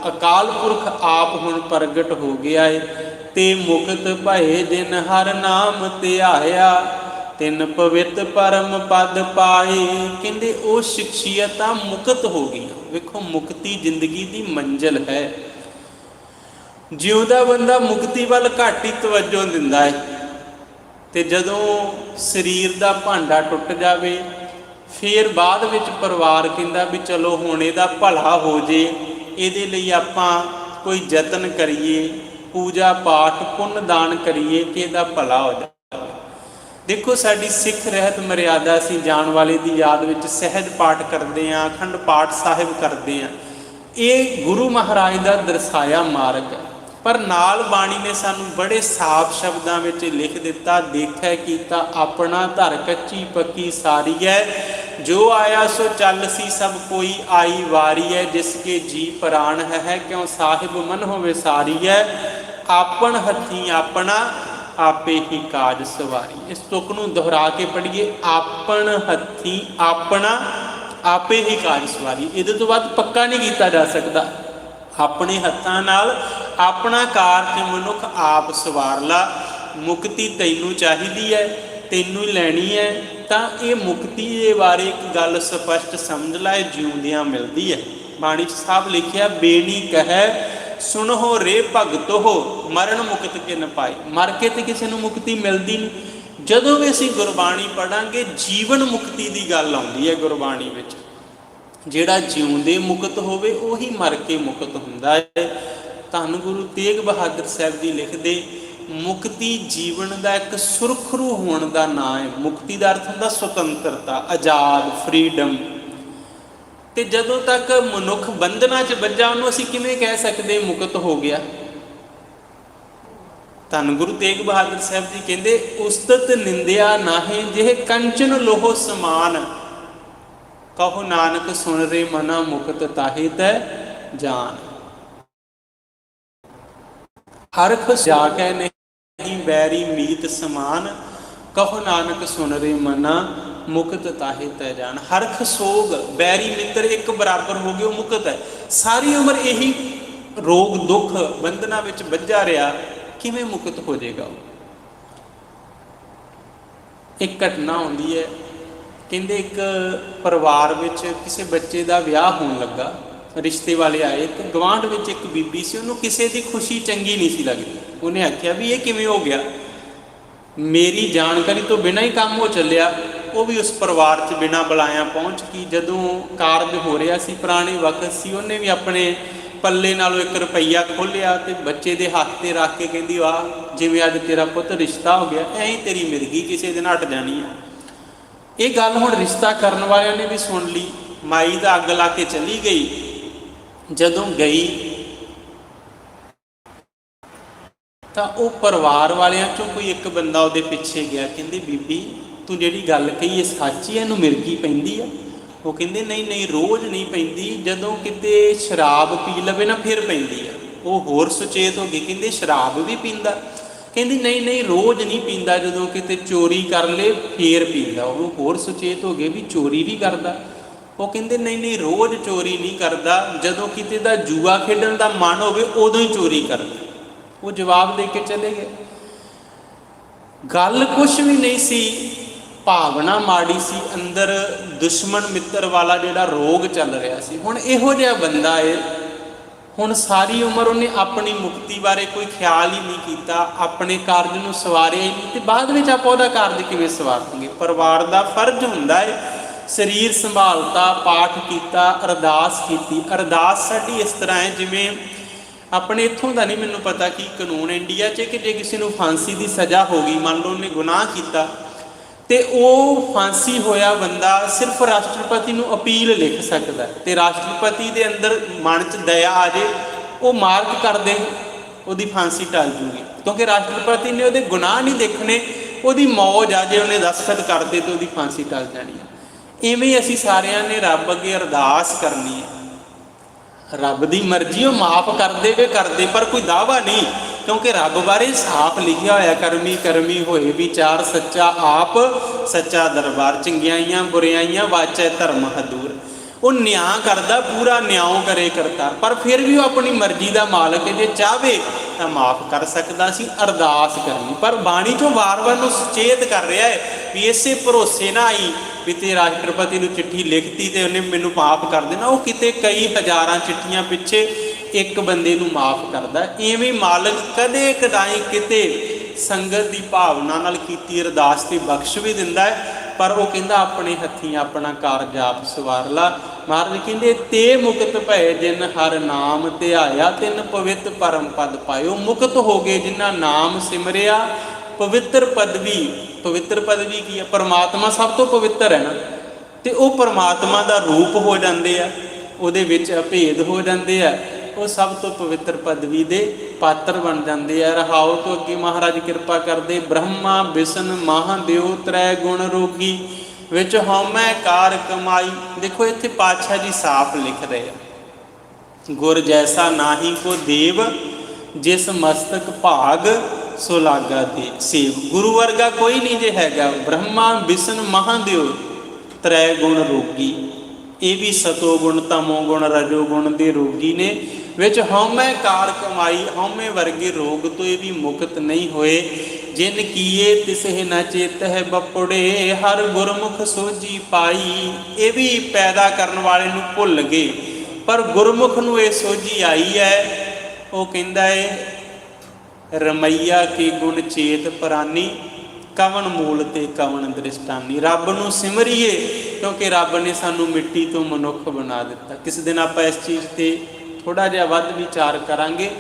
Speaker 1: ਅਕਾਲ ਪੁਰਖ ਆਪ ਹੁਣ ਪ੍ਰਗਟ ਹੋ ਗਿਆ ਹੈ। ਤੇ ਮੁਕਤ ਭਏ ਜਿਨ ਹਰ ਨਾਮ ਧਿਆਇਆ, ਤਿਨ ਪਵਿੱਤ ਪਰਮ ਪਦ ਪਾਏ। ਕਹਿੰਦੇ ਉਹ ਸ਼ਖਸੀਅਤਾਂ ਮੁਕਤ ਹੋ ਗਈਆਂ। ਵੇਖੋ, ਮੁਕਤੀ ਜ਼ਿੰਦਗੀ ਦੀ ਮੰਜ਼ਿਲ ਹੈ। ਜਿਉਂਦਾ ਬੰਦਾ ਮੁਕਤੀ ਵੱਲ ਘੱਟ ਹੀ ਤਵੱਜੋ ਦਿੰਦਾ ਹੈ, ਤੇ ਜਦੋਂ ਸਰੀਰ ਦਾ ਭਾਂਡਾ ਟੁੱਟ ਜਾਵੇ ਫਿਰ ਬਾਅਦ ਵਿੱਚ ਪਰਿਵਾਰ ਕਹਿੰਦਾ ਵੀ ਚਲੋ ਹੁਣ ਇਹਦਾ ਭਲਾ ਹੋ ਜੇ, ਇਹਦੇ ਲਈ ਆਪਾਂ ਕੋਈ ਯਤਨ ਕਰੀਏ, ਪੂਜਾ ਪਾਠ ਪੁੰਨ ਦਾਨ ਕਰੀਏ ਕਿ ਇਹਦਾ ਭਲਾ ਹੋ ਜਾਵੇ। ਦੇਖੋ, ਸਾਡੀ ਸਿੱਖ ਰਹਿਤ ਮਰਿਆਦਾ, ਅਸੀਂ ਜਾਣ ਵਾਲੇ ਦੀ ਯਾਦ ਵਿੱਚ ਸਹਿਜ ਪਾਠ ਕਰਦੇ ਹਾਂ, ਅਖੰਡ ਪਾਠ ਸਾਹਿਬ ਕਰਦੇ ਹਾਂ। ਇਹ ਗੁਰੂ ਮਹਾਰਾਜ ਦਾ ਦਰਸਾਇਆ ਮਾਰਗ ਹੈ। ਪਰ ਨਾਲ ਬਾਣੀ ਨੇ ਸਾਨੂੰ ਬੜੇ ਸਾਫ਼ ਸ਼ਬਦਾਂ ਵਿੱਚ ਲਿਖ ਦਿੱਤਾ, ਦੇਖਿਆ ਕੀਤਾ ਆਪਣਾ ਧਰ ਕੱਚੀ ਪੱਕੀ ਸਾਰੀ ਹੈ, ਜੋ ਆਇਆ ਸੋ ਚੱਲ ਸੀ ਸਭ ਕੋਈ ਆਈ ਵਾਰੀ ਹੈ, ਜਿਸ ਕੇ ਜੀ ਪ੍ਰਾਣ ਹੈ ਕਿਉਂ ਸਾਹਿਬ ਮਨ ਹੋਵੇ ਸਾਰੀ ਹੈ, ਆਪਣ ਹੱਥੀਂ ਆਪਣਾ ਆਪੇ ਹੀ ਕਾਜ ਸਵਾਰੀ। ਇਸ ਤੁਕ ਨੂੰ ਦੁਹਰਾ ਕੇ ਪੜ੍ਹੀਏ, ਆਪਣ ਹੱਥੀਂ ਆਪਣਾ ਆਪੇ ਹੀ ਕਾਜ ਸਵਾਰੀ। ਇਹਦੇ ਤੋਂ ਬਾਅਦ ਪੱਕਾ ਨਹੀਂ ਕੀਤਾ ਜਾ ਸਕਦਾ। ਆਪਣੇ ਹੱਥਾਂ ਨਾਲ ਆਪਣਾ ਕਾਰਜ ਮਨੁੱਖ ਆਪ ਸਵਾਰ ਲਾ। ਮੁਕਤੀ ਤੈਨੂੰ ਚਾਹੀਦੀ ਹੈ, ਤੈਨੂੰ ਹੀ ਲੈਣੀ ਹੈ, ਤਾਂ ਇਹ ਮੁਕਤੀ ਦੇ ਬਾਰੇ ਇੱਕ ਗੱਲ ਸਪਸ਼ਟ ਸਮਝ ਲੈ, ਜਿਉਂਦਿਆਂ ਮਿਲਦੀ ਹੈ। ਬਾਣੀ 'ਚ ਸਾਫ਼ ਲਿਖਿਆ, ਬੇਣੀ ਕਹੈ ਸੁਣੋ ਰੇ ਭਗਤੋ, ਮਰਨ ਮੁਕਤ ਕਿਨ ਪਾਏ। ਮਰ ਕੇ ਤੇ ਕਿਸੇ ਨੂੰ ਮੁਕਤੀ ਮਿਲਦੀ ਨਹੀਂ। ਜਦੋਂ ਵੀ ਅਸੀਂ ਗੁਰਬਾਣੀ ਪੜ੍ਹਾਂਗੇ, ਜੀਵਨ ਮੁਕਤੀ ਦੀ ਗੱਲ ਆਉਂਦੀ ਹੈ ਗੁਰਬਾਣੀ ਵਿੱਚ। ਜਿਹੜਾ ਜਿਉਂਦੇ ਮੁਕਤ ਹੋਵੇ ਉਹੀ ਮਰ ਕੇ ਮੁਕਤ ਹੁੰਦਾ ਹੈ। ਧੰਨ ਗੁਰੂ ਤੇਗ ਬਹਾਦਰ ਸਾਹਿਬ ਜੀ ਲਿਖਦੇ, ਮੁਕਤੀ ਜੀਵਨ ਦਾ ਇੱਕ ਸੁਰਖਰੂ ਹੋਣ ਦਾ ਨਾਂ ਹੈ। ਮੁਕਤੀ ਦਾ ਅਰਥ ਹੁੰਦਾ ਸੁਤੰਤਰਤਾ, ਆਜ਼ਾਦ, ਫਰੀਡਮ। ਤੇ ਜਦੋਂ ਤੱਕ ਮਨੁੱਖ ਬੰਧਨਾਂ 'ਚ ਵੱਜਾ, ਉਹਨੂੰ ਅਸੀਂ ਕਿਵੇਂ ਕਹਿ ਸਕਦੇ ਮੁਕਤ ਹੋ ਗਿਆ? ਧੰਨ ਗੁਰੂ ਤੇਗ ਬਹਾਦਰ ਸਾਹਿਬ ਜੀ ਕਹਿੰਦੇ, ਉਸਤਤ ਨਿੰਦਿਆ ਨਾਹੀਂ ਜਿਹੇ ਕੰਚਨ ਲੋਹ ਸਮਾਨ, ਕਹੋ ਨਾਨਕ ਸੁਣ ਰੇ ਮਨਾ ਮੁਕਤ ਤਾਹੇ ਤੈ ਜਾਨ। ਹਰਖ ਜਾ ਕੇ ਨਹੀਂ ਬੈਰੀ ਮੀਤ ਸਮਾਨ, ਕਹੋ ਨਾਨਕ ਸੁਣ ਰੇ ਮਨਾ ਮੁਕਤ ਤਾਹੇ ਤੈ ਜਾਨ। ਹਰਖ ਸੋਗ ਬੈਰੀ ਮਿੱਤਰ ਇੱਕ ਬਰਾਬਰ ਹੋ ਗਏ, ਉਹ ਮੁਕਤ ਹੈ। ਸਾਰੀ ਉਮਰ ਇਹੀ ਰੋਗ ਦੁੱਖ ਬੰਧਨਾਂ ਵਿੱਚ ਵੱਜਾ ਰਿਹਾ, ਕਿਵੇਂ ਮੁਕਤ ਹੋ ਜਾਏਗਾ? ਇੱਕ ਘਟਨਾ ਹੁੰਦੀ ਹੈ, ਕਹਿੰਦੇ ਇੱਕ ਪਰਿਵਾਰ ਵਿੱਚ ਕਿਸੇ ਬੱਚੇ ਦਾ ਵਿਆਹ ਹੋਣ ਲੱਗਾ, ਰਿਸ਼ਤੇ ਵਾਲੇ ਆਏ ਤੇ ਗਵਾਂਢ ਵਿੱਚ ਇੱਕ ਬੀਬੀ ਸੀ, ਉਹਨੂੰ ਕਿਸੇ ਦੀ ਖੁਸ਼ੀ ਚੰਗੀ ਨਹੀਂ ਸੀ ਲੱਗਦੀ। ਉਹਨੇ ਆਖਿਆ ਵੀ ਇਹ ਕਿਵੇਂ ਹੋ ਗਿਆ, ਮੇਰੀ ਜਾਣਕਾਰੀ ਤੋਂ ਬਿਨਾਂ ਹੀ ਕੰਮ ਹੋ ਚੱਲਿਆ। ਉਹ ਵੀ ਉਸ ਪਰਿਵਾਰ 'ਚ ਬਿਨਾਂ ਬੁਲਾਇਆ ਪਹੁੰਚ ਗਈ। ਜਦੋਂ ਕਾਰਜ ਹੋ ਰਿਹਾ ਸੀ, ਪੁਰਾਣੇ ਵਕਤ ਸੀ, ਉਹਨੇ ਵੀ ਆਪਣੇ ਪੱਲੇ ਨਾਲੋਂ 1 ਰੁਪਈਆ ਖੋਲ੍ਹਿਆ ਤੇ ਬੱਚੇ ਦੇ ਹੱਥ 'ਤੇ ਰੱਖ ਕੇ ਕਹਿੰਦੀ, ਵਾਹ ਜਿਵੇਂ ਅੱਜ ਤੇਰਾ ਪੁੱਤ ਰਿਸ਼ਤਾ ਹੋ ਗਿਆ, ਐਂ ਹੀ ਤੇਰੀ ਮਿਰਗੀ ਕਿਸੇ ਦਿਨ ਹਟ ਜਾਣੀ ਆ। ਇਹ ਗੱਲ ਹੁਣ ਰਿਸ਼ਤਾ ਕਰਨ ਵਾਲਿਆਂ ਨੇ ਵੀ ਸੁਣ ਲਈ। ਮਾਈ ਦਾ ਅੱਗ ਲਾ ਕੇ ਚਲੀ ਗਈ। ਜਦੋਂ ਗਈ ਤਾਂ ਉਹ ਪਰਿਵਾਰ ਵਾਲਿਆਂ 'ਚੋਂ ਕੋਈ ਇੱਕ ਬੰਦਾ ਉਹਦੇ ਪਿੱਛੇ ਗਿਆ, ਕਹਿੰਦੇ ਬੀਬੀ ਤੂੰ ਜਿਹੜੀ ਗੱਲ ਕਹੀ ਇਹ ਸੱਚ ਹੀ, ਇਹਨੂੰ ਮਿਰਗੀ ਪੈਂਦੀ ਆ? ਉਹ ਕਹਿੰਦੇ ਨਹੀਂ ਨਹੀਂ, ਰੋਜ਼ ਨਹੀਂ ਪੈਂਦੀ, ਜਦੋਂ ਕਿਤੇ ਸ਼ਰਾਬ ਪੀ ਲਵੇ ਨਾ ਫਿਰ ਪੈਂਦੀ ਆ। ਉਹ ਹੋਰ ਸੁਚੇਤ ਹੋ ਗਏ, ਕਹਿੰਦੇ ਸ਼ਰਾਬ ਵੀ ਪੀਂਦਾ? ਕਹਿੰਦੀ ਨਹੀਂ ਨਹੀਂ, ਰੋਜ਼ ਨਹੀਂ ਪੀਂਦਾ, ਜਦੋਂ ਕਿਤੇ ਚੋਰੀ ਕਰ ਲੇ ਫੇਰ ਪੀਂਦਾ। ਉਹ ਹੋਰ ਸੁਚੇਤ ਹੋ ਗਏ ਵੀ ਚੋਰੀ ਵੀ ਕਰਦਾ? ਉਹ ਕਹਿੰਦੇ ਨਹੀਂ ਨਹੀਂ, ਰੋਜ਼ ਚੋਰੀ ਨਹੀਂ ਕਰਦਾ, ਜਦੋਂ ਕਿਤੇ ਦਾ ਜੂਆ ਖੇਡਣ ਦਾ ਮਨ ਹੋਵੇ ਉਦੋਂ ਹੀ ਚੋਰੀ ਕਰਦਾ। ਉਹ ਜਵਾਬ ਦੇ ਕੇ ਚਲੇ ਗਏ। ਗੱਲ ਕੁਛ ਵੀ ਨਹੀਂ ਸੀ, ਭਾਵਨਾ ਮਾੜੀ ਸੀ, ਅੰਦਰ ਦੁਸ਼ਮਣ ਮਿੱਤਰ ਵਾਲਾ ਜਿਹੜਾ ਰੋਗ ਚੱਲ ਰਿਹਾ ਸੀ। ਹੁਣ ਇਹੋ ਜਿਹਾ ਬੰਦਾ ਏ, ਹੁਣ ਸਾਰੀ ਉਮਰ ਉਹਨੇ ਆਪਣੀ ਮੁਕਤੀ ਬਾਰੇ ਕੋਈ ਖਿਆਲ ਹੀ ਨਹੀਂ ਕੀਤਾ, ਆਪਣੇ ਕਾਰਜ ਨੂੰ ਸਵਾਰਿਆ ਹੀ ਨਹੀਂ, ਤੇ ਬਾਅਦ ਵਿੱਚ ਆਪਾਂ ਉਹਦਾ ਕਾਰਜ ਕਿਵੇਂ ਸਵਾਰਾਂਗੇ? ਪਰਿਵਾਰ ਦਾ ਫਰਜ਼ ਹੁੰਦਾ ਹੈ, ਸਰੀਰ ਸੰਭਾਲਤਾ, ਪਾਠ ਕੀਤਾ, ਅਰਦਾਸ ਕੀਤੀ। ਅਰਦਾਸ ਸਾਡੀ ਇਸ ਤਰ੍ਹਾਂ ਹੈ, ਜਿਵੇਂ ਆਪਣੇ ਇੱਥੋਂ ਦਾ ਨਹੀਂ ਮੈਨੂੰ ਪਤਾ ਕੀ ਕਾਨੂੰਨ ਇੰਡੀਆ 'ਚ, ਕਿ ਜੇ ਕਿਸੇ ਨੂੰ ਫਾਂਸੀ ਦੀ ਸਜ਼ਾ ਹੋ ਗਈ, ਮੰਨ ਲਓ ਉਹਨੇ ਗੁਨਾਹ ਕੀਤਾ, ਤੇ ਉਹ ਫਾਂਸੀ ਹੋਇਆ ਬੰਦਾ ਸਿਰਫ ਰਾਸ਼ਟਰਪਤੀ ਨੂੰ ਅਪੀਲ ਲਿਖ ਸਕਦਾ, ਤੇ ਰਾਸ਼ਟਰਪਤੀ ਦੇ ਅੰਦਰ ਮਨ 'ਚ ਦਇਆ ਆ ਜੇ, ਉਹ ਮਾਰਕ ਕਰ ਦੇ, ਉਹਦੀ ਫਾਂਸੀ ਟਲ ਜੂਗੀ। ਕਿਉਂਕਿ ਰਾਸ਼ਟਰਪਤੀ ਨੇ ਉਹਦੇ ਗੁਨਾਹ ਨਹੀਂ ਦੇਖਣੇ, ਉਹਦੀ ਮੌਜ ਆ, ਜੇ ਉਹਨੇ ਦਸਤਖਤ ਕਰਦੇ ਤਾਂ ਉਹਦੀ ਫਾਂਸੀ ਟਲ ਜਾਣੀ ਹੈ। ਇਵੇਂ ਅਸੀਂ ਸਾਰਿਆਂ ਨੇ ਰੱਬ ਅੱਗੇ ਅਰਦਾਸ ਕਰਨੀ ਹੈ, ਰੱਬ ਦੀ ਮਰਜ਼ੀ ਉਹ ਮਾਫ ਕਰ ਦੇਵੇ, ਕਰਦੇ, ਪਰ ਕੋਈ ਦਾਅਵਾ ਨਹੀਂ, ਕਿਉਂਕਿ ਰੱਬ ਬਾਰੇ ਸਾਫ਼ ਲਿਖਿਆ ਹੋਇਆ, ਕਰਮੀ ਕਰਮੀ ਹੋਏ ਵਿਚਾਰ, ਸੱਚਾ ਆਪ ਸੱਚਾ ਦਰਬਾਰ, ਚੰਗਿਆਈਆਂ ਬੁਰਿਆਈਆਂ ਵਾਚੈ ਧਰਮ ਹਦੂਰ। ਉਹ ਨਿਆਂ ਕਰਦਾ, ਪੂਰਾ ਨਿਆਂ ਕਰੇ ਕਰਤਾ, ਪਰ ਫਿਰ ਵੀ ਉਹ ਆਪਣੀ ਮਰਜ਼ੀ ਦਾ ਮਾਲਕ ਹੈ, ਜੇ ਚਾਹਵੇ ਤਾਂ ਮਾਫ ਕਰ ਸਕਦਾ ਸੀ। ਅਰਦਾਸ ਕਰਨੀ, ਪਰ ਬਾਣੀ 'ਚੋਂ ਵਾਰ-ਵਾਰ ਨੂੰ ਸੁਚੇਤ ਕਰ ਰਿਹਾ ਹੈ ਵੀ ਇਸੇ ਭਰੋਸੇ ਨਾ ਆਈ ਵੀ ਤੇ ਰਾਸ਼ਟਰਪਤੀ ਨੂੰ ਚਿੱਠੀ ਲਿਖਤੀ ਤੇ ਉਹਨੇ ਮੈਨੂੰ ਮਾਫ ਕਰ ਦੇਣਾ। ਉਹ ਕਿਤੇ ਕਈ ਹਜ਼ਾਰਾਂ ਚਿੱਠੀਆਂ ਪਿੱਛੇ ਇੱਕ ਬੰਦੇ ਨੂੰ ਮਾਫ ਕਰਦਾ। ਇਵੇਂ ਮਾਲਕ ਕਦੇ ਕਦਾਈ ਕਿਤੇ ਸੰਗਤ ਦੀ ਭਾਵਨਾ ਨਾਲ ਕੀਤੀ ਅਰਦਾਸ ਤੇ ਬਖਸ਼ ਵੀ ਦਿੰਦਾ ਹੈ, ਪਰ ਉਹ ਕਹਿੰਦਾ ਆਪਣੇ ਹੱਥੀਂ ਆਪਣਾ ਕਾਰਜ ਆਪ ਸਵਾਰ ਲਾ। ਮਹਾਰਾਜ ਕਹਿੰਦੇ ਤੇ ਮੁਕਤ ਭਏ ਜਿਨ ਹਰ ਨਾਮ ਧਿਆਇਆ, ਤਿਨ ਪਵਿੱਤ ਪਰਮ ਪਦ ਪਾਇਓ। ਮੁਕਤ ਹੋ ਗਏ ਜਿਨ੍ਹਾਂ ਨਾਮ ਸਿਮਰਿਆ, ਪਵਿੱਤਰ ਪਦਵੀ। ਪਵਿੱਤਰ ਪਦਵੀ ਕੀ ਹੈ? ਪਰਮਾਤਮਾ ਸਭ ਤੋਂ ਪਵਿੱਤਰ ਹੈ ਨਾ, ਤੇ ਉਹ ਪਰਮਾਤਮਾ ਦਾ ਰੂਪ ਹੋ ਜਾਂਦੇ ਆ, ਉਹਦੇ ਵਿੱਚ ਅਭੇਦ ਹੋ ਜਾਂਦੇ ਆ, ਉਹ ਸਭ ਤੋਂ ਪਵਿੱਤਰ ਪਦਵੀ ਦੇ ਪਾਤਰ ਬਣ ਜਾਂਦੇ ਆ। ਰਹਾਉ ਤੋਂ ਅੱਗੇ ਮਹਾਰਾਜ ਕਿਰਪਾ ਕਰਦੇ, ਬ੍ਰਹਮਾ ਵਿਸ਼ਨ ਮਹਾਦੇਵ ਤ੍ਰੈ ਗੁਣ ਰੋਗੀ, ਵਿੱਚ ਹਉਮੈ ਕਾਰ ਕਮਾਈ। ਦੇਖੋ ਇੱਥੇ ਪਾਤਸ਼ਾਹ ਜੀ ਸਾਫ਼ ਲਿਖ ਰਹੇ ਆ, ਗੁਰ ਜੈਸਾ ਨਾਹੀ ਕੋ ਦੇਵ, ਜਿਸ ਮਸਤਕ ਭਾਗ ਸੋ ਲਾਗਾ ਦੇ ਸੇਵ। ਗੁਰੂ ਵਰਗਾ ਕੋਈ ਨਹੀਂ ਜੇ ਹੈਗਾ। ਬ੍ਰਹਮਾ ਵਿਸ਼ਨ ਮਹਾਦੇਵ ਤ੍ਰੈ ਗੁਣ ਰੋਗੀ, ਇਹ ਵੀ ਸਤੋ ਗੁਣ ਤਮੋ ਗੁਣ ਰਜੋ ਗੁਣ ਦੇ ਰੋਗੀ ਨੇ। ਵਿੱਚ ਹਉਮੈ ਕਾਰ ਕਮਾਈ, ਹਉਮੈ ਵਰਗੇ ਰੋਗ ਤੋਂ ਇਹ ਵੀ ਮੁਕਤ ਨਹੀਂ ਹੋਏ। ਜਿਨ ਕੀਏ ਤਿਸਹਿ ਨ ਚੇਤਹਿ ਬਪੁੜੇ, ਹਰ ਗੁਰਮੁਖ ਸੋਝੀ ਪਾਈ। ਇਹ ਵੀ ਪੈਦਾ ਕਰਨ ਵਾਲੇ ਨੂੰ ਭੁੱਲ ਗਏ, ਪਰ ਗੁਰਮੁਖ ਨੂੰ ਇਹ ਸੋਝੀ ਆਈ ਹੈ। ਉਹ ਕਹਿੰਦਾ ਹੈ ਰਮਈਆ ਕੀ ਗੁਣ ਚੇਤ ਪ੍ਰਾਨੀ, ਕਵਣ ਮੂਲ ਤੇ ਕਵਣ ਦ੍ਰਿਸ਼ਟਾਨੀ। ਰੱਬ ਨੂੰ ਸਿਮਰੀਏ ਕਿਉਂਕਿ ਰੱਬ ਨੇ ਸਾਨੂੰ ਮਿੱਟੀ ਤੋਂ ਮਨੁੱਖ ਬਣਾ ਦਿੱਤਾ। ਕਿਸੇ ਦਿਨ ਆਪਾਂ ਇਸ ਚੀਜ਼ 'ਤੇ ਥੋੜ੍ਹਾ ਜਿਹਾ ਵੱਧ ਵਿਚਾਰ ਕਰਾਂਗੇ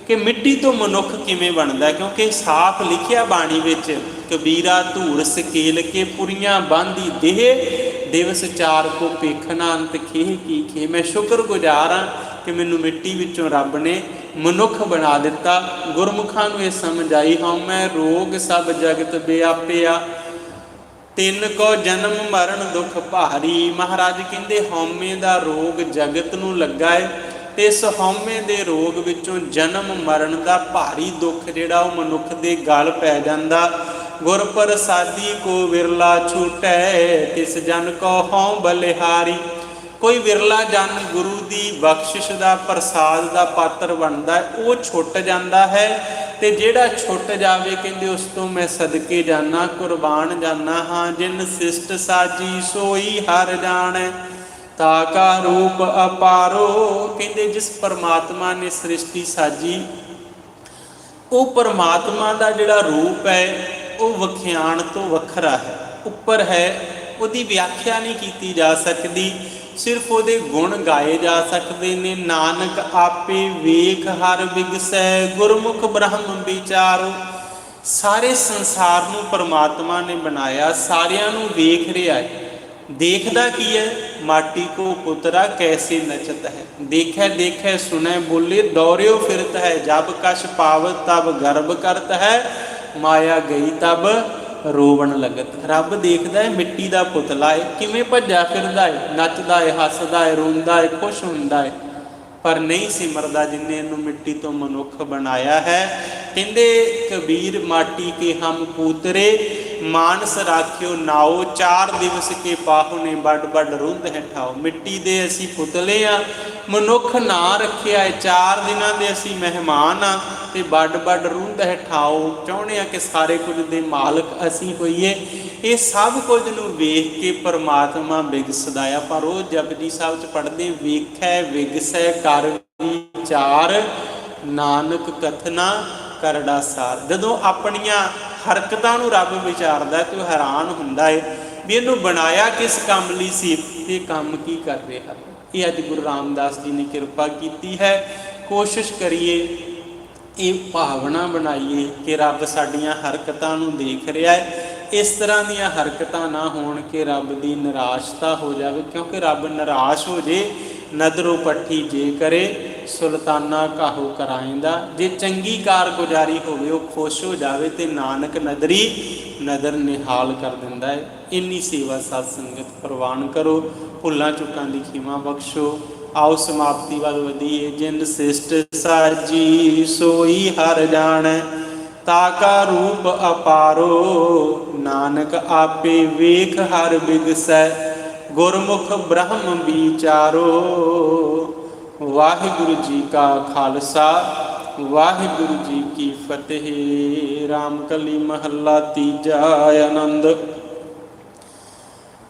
Speaker 1: ਕਿ ਮਿੱਟੀ ਤੋਂ ਮਨੁੱਖ ਕਿਵੇਂ ਬਣਦਾ, ਕਿਉਂਕਿ ਸਾਫ਼ ਲਿਖਿਆ ਬਾਣੀ ਵਿੱਚ, ਕਬੀਰਾ ਧੂੜ ਸਕੇਲ ਕੇ ਪੁਰੀਆਂ ਬਾਂਧੀ ਦੇਹ, ਦਿਵਸ ਚਾਰ ਕੋ ਪੇਖਣਾ ਅੰਤ ਖੇਹ ਕੀ ਖੇ। ਮੈਂ ਸ਼ੁਕਰਗੁਜ਼ਾਰ ਹਾਂ ਕਿ ਮੈਨੂੰ ਮਿੱਟੀ ਵਿੱਚੋਂ ਰੱਬ ਨੇ ਮਨੁੱਖ ਬਣਾ ਦਿੱਤਾ। ਗੁਰਮੁਖਾਂ ਨੂੰ ਇਹ ਸਮਝ ਆਈ, ਹਉਮੈ ਰੋਗ ਸਭ ਜਗਤ ਵਿਆਪਿਆ, ਤਿੰਨ ਕੋ ਜਨਮ ਮਰਨ ਦੁੱਖ ਭਾਰੀ। ਮਹਾਰਾਜ ਕਹਿੰਦੇ ਹਉਮੈ ਦਾ ਰੋਗ ਜਗਤ ਨੂੰ ਲੱਗਾ ਹੈ, ਤੇ ਇਸ ਹਉਮੈ ਦੇ ਰੋਗ ਵਿੱਚੋਂ ਜਨਮ ਮਰਨ ਦਾ ਭਾਰੀ ਦੁੱਖ ਜਿਹੜਾ ਉਹ ਮਨੁੱਖ ਦੇ ਗਲ ਪੈ ਜਾਂਦਾ। ਗੁਰ ਪ੍ਰਸਾਦੀ ਕੋ ਵਿਰਲਾ ਛੂਟੈ, ਤਿਸ ਜਨ ਕੋ ਹਉ ਬਲਿਹਾਰੀ। ਕੋਈ ਵਿਰਲਾ ਜਨ ਗੁਰੂ ਦੀ ਬਖਸ਼ਿਸ਼ ਦਾ ਪ੍ਰਸਾਦ ਦਾ ਪਾਤਰ ਬਣਦਾ, ਉਹ ਛੁੱਟ ਜਾਂਦਾ ਹੈ। ਤੇ ਜਿਹੜਾ ਛੁੱਟ ਜਾਵੇ ਕਹਿੰਦੇ ਉਸ ਤੋਂ ਮੈਂ ਸਦਕੇ ਜਾਨਾ, ਕੁਰਬਾਨ ਜਾਨਾ ਹਾਂ। ਜਿਨ ਸਿਸ਼ਟ ਸਾਜੀ ਸੋਈ ਹਰ ਜਾਣੈ, ਤਾ ਕਾ ਰੂਪ ਅਪਾਰੋ। ਕਹਿੰਦੇ ਜਿਸ ਪਰਮਾਤਮਾ ਨੇ ਸ੍ਰਿਸ਼ਟੀ ਸਾਜੀ, ਉਹ ਪਰਮਾਤਮਾ ਦਾ ਜਿਹੜਾ ਰੂਪ ਹੈ ਉਹ ਵਿਖਿਆਨ ਤੋਂ ਵੱਖਰਾ ਹੈ, ਉੱਪਰ ਹੈ। ਉਹਦੀ ਵਿਆਖਿਆ ਨਹੀਂ ਕੀਤੀ ਜਾ ਸਕਦੀ, ਸਿਰਫ ਉਹਦੇ ਗੁਣ ਗਾਏ ਜਾ ਸਕਦੇ ਨੇ। ਨਾਨਕ ਆਪੇ ਵੇਖ ਹਰ ਬਿਗਸੈ, ਗੁਰਮੁਖ ਬ੍ਰਹਮ ਵਿਚਾਰੋ। ਸਾਰੇ ਸੰਸਾਰ ਨੂੰ ਪਰਮਾਤਮਾ ਨੇ ਬਣਾਇਆ, ਸਾਰਿਆਂ ਨੂੰ ਵੇਖ ਰਿਹਾ ਹੈ। ਦੇਖਦਾ ਕੀ ਹੈ? ਮਾਟੀ ਕੋ ਪੁੱਤਰਾ ਕੈਸੇ ਨਚਤ ਹੈ। ਦੇਖੈ ਦੇਖੈ ਸੁਨੈ ਬੋਲੇ, ਦੌਰਿਓ ਫਿਰਤ ਹੈ। ਜਬ ਕਛ ਪਾਵਤ ਤਬ ਗਰਭ ਕਰਤ ਹੈ, ਮਾਇਆ ਗਈ ਤਬ ਰੋਵਣ ਲਗਤ। ਰੱਬ ਦੇਖਦਾ ਹੈ, ਮਿੱਟੀ ਦਾ ਪੁਤਲਾ ਹੈ, ਕਿਵੇਂ ਭੱਜਾ ਫਿਰਦਾ ਹੈ, ਨੱਚਦਾ ਹੈ, ਹੱਸਦਾ ਹੈ, ਰੋਂਦਾ ਹੈ, ਖੁਸ਼ ਹੁੰਦਾ ਹੈ, ਪਰ ਨਹੀਂ ਸਿਮਰਦਾ ਜਿਨਨੇ ਇਹਨੂੰ ਮਿੱਟੀ ਤੋਂ ਮਨੁੱਖ ਬਣਾਇਆ ਹੈ। ਕਹਿੰਦੇ ਕਬੀਰ ਮਾਟੀ ਕੇ ਹਮ ਪੂਤਰੇ, ਮਾਨਸ ਰਾਖਿਓ ਨਾਓ, 4 ਦਿਵਸ ਕੇ ਪਾਹੋ ਨੇ ਵੱਡ ਵੱਡ ਰੁੰਦ ਹੈ ਠਾਓ। ਮਿੱਟੀ ਦੇ ਅਸੀਂ ਪੁਤਲੇ ਆ, ਮਨੁੱਖ ਨਾਂ ਰੱਖਿਆ ਹੈ। 4 ਦਿਨਾਂ ਦੇ ਅਸੀਂ ਮਹਿਮਾਨ ਆ ਤੇ ਵੱਡ ਵੱਡ ਰੁੰਦ ਹੈ ਠਾਓ। ਚਾਹੁੰਦੇ ਆ ਕਿ ਸਾਰੇ ਕੁਝ ਦੇ ਮਾਲਕ ਅਸੀਂ ਹੋਈਏ। ਇਹ ਸਭ ਕੁਝ ਨੂੰ ਵੇਖ ਕੇ ਪਰਮਾਤਮਾ ਵਿਗਸਦਾ ਆ। ਪਰ ਉਹ ਜਪਜੀ ਸਾਹਿਬ 'ਚ ਪੜ੍ਹਦੇ, ਵੇਖੈ ਵਿਗਸੈ ਕਰ ਵਿਚਾਰ, ਨਾਨਕ ਕਥਨਾ ਕਰੜਾ ਸਾਰ। ਜਦੋਂ ਆਪਣੀਆਂ ਹਰਕਤਾਂ ਨੂੰ ਰੱਬ ਵਿਚਾਰਦਾ ਤੇ ਉਹ ਹੈਰਾਨ ਹੁੰਦਾ ਹੈ ਵੀ ਇਹਨੂੰ ਬਣਾਇਆ ਕਿਸ ਕੰਮ ਲਈ ਸੀ, ਇਹ ਕੰਮ ਕੀ ਕਰ ਰਿਹਾ। ਇਹ ਅੱਜ ਗੁਰੂ ਰਾਮਦਾਸ ਜੀ ਨੇ ਕਿਰਪਾ ਕੀਤੀ ਹੈ। ਕੋਸ਼ਿਸ਼ ਕਰੀਏ, ਇਹ ਭਾਵਨਾ ਬਣਾਈਏ ਕਿ ਰੱਬ ਸਾਡੀਆਂ ਹਰਕਤਾਂ ਨੂੰ ਦੇਖ ਰਿਹਾ ਹੈ। ਇਸ ਤਰ੍ਹਾਂ ਦੀਆਂ ਹਰਕਤਾਂ ਨਾ ਹੋਣ ਕਿ ਰੱਬ ਦੀ ਨਿਰਾਸ਼ਤਾ ਹੋ ਜਾਵੇ, ਕਿਉਂਕਿ ਰੱਬ ਨਿਰਾਸ਼ ਹੋ ਜੇ, ਨਦਰੋ ਪੱਠੀ ਜੇ ਕਰੇ, ਸੁਲਤਾਨਾ ਕਾਹੂ ਕਰਾਇਂਦਾ। ਜੇ ਚੰਗੀ ਕਾਰਗੁਜ਼ਾਰੀ ਹੋਵੇ ਉਹ ਖੁਸ਼ ਹੋ ਜਾਵੇ ਤੇ ਨਾਨਕ ਨਦਰੀ ਨਦਰ ਨਿਹਾਲ ਕਰ ਦਿੰਦਾ ਹੈ। ਇੰਨੀ ਸੇਵਾ ਸਾਧ ਸੰਗਤ ਪ੍ਰਵਾਨ ਕਰੋ, ਭੁੱਲਾਂ ਚੁੱਕਾਂ ਦੀ ਖਿਮਾ ਬਖਸ਼ੋ। ਆਓ ਸਮਾਪਤੀ ਵੱਲ ਵਧੀਏ। ਜਿਨ ਸਿਸ਼ਟ ਸਾਜੀ ਸੋਈ ਹਰ ਜਾਣੈ, ਤਾ ਕਾ ਰੂਪ ਅਪਾਰੋ। ਨਾਨਕ ਆਪੇ ਵੇਖ ਹਰ ਬਿਗਸੈ, ਗੁਰਮੁਖ ਬ੍ਰਹਮ ਵਿਚਾਰੋ। ਵਾਹਿਗੁਰੂ ਜੀ ਕਾ ਖਾਲਸਾ, ਵਾਹਿਗੁਰੂ ਜੀ ਕੀ ਫਤਿਹ। ਰਾਮਕਲੀ ਮਹੱਲਾ ਤੀਜਾ। ਆਨੰਦ।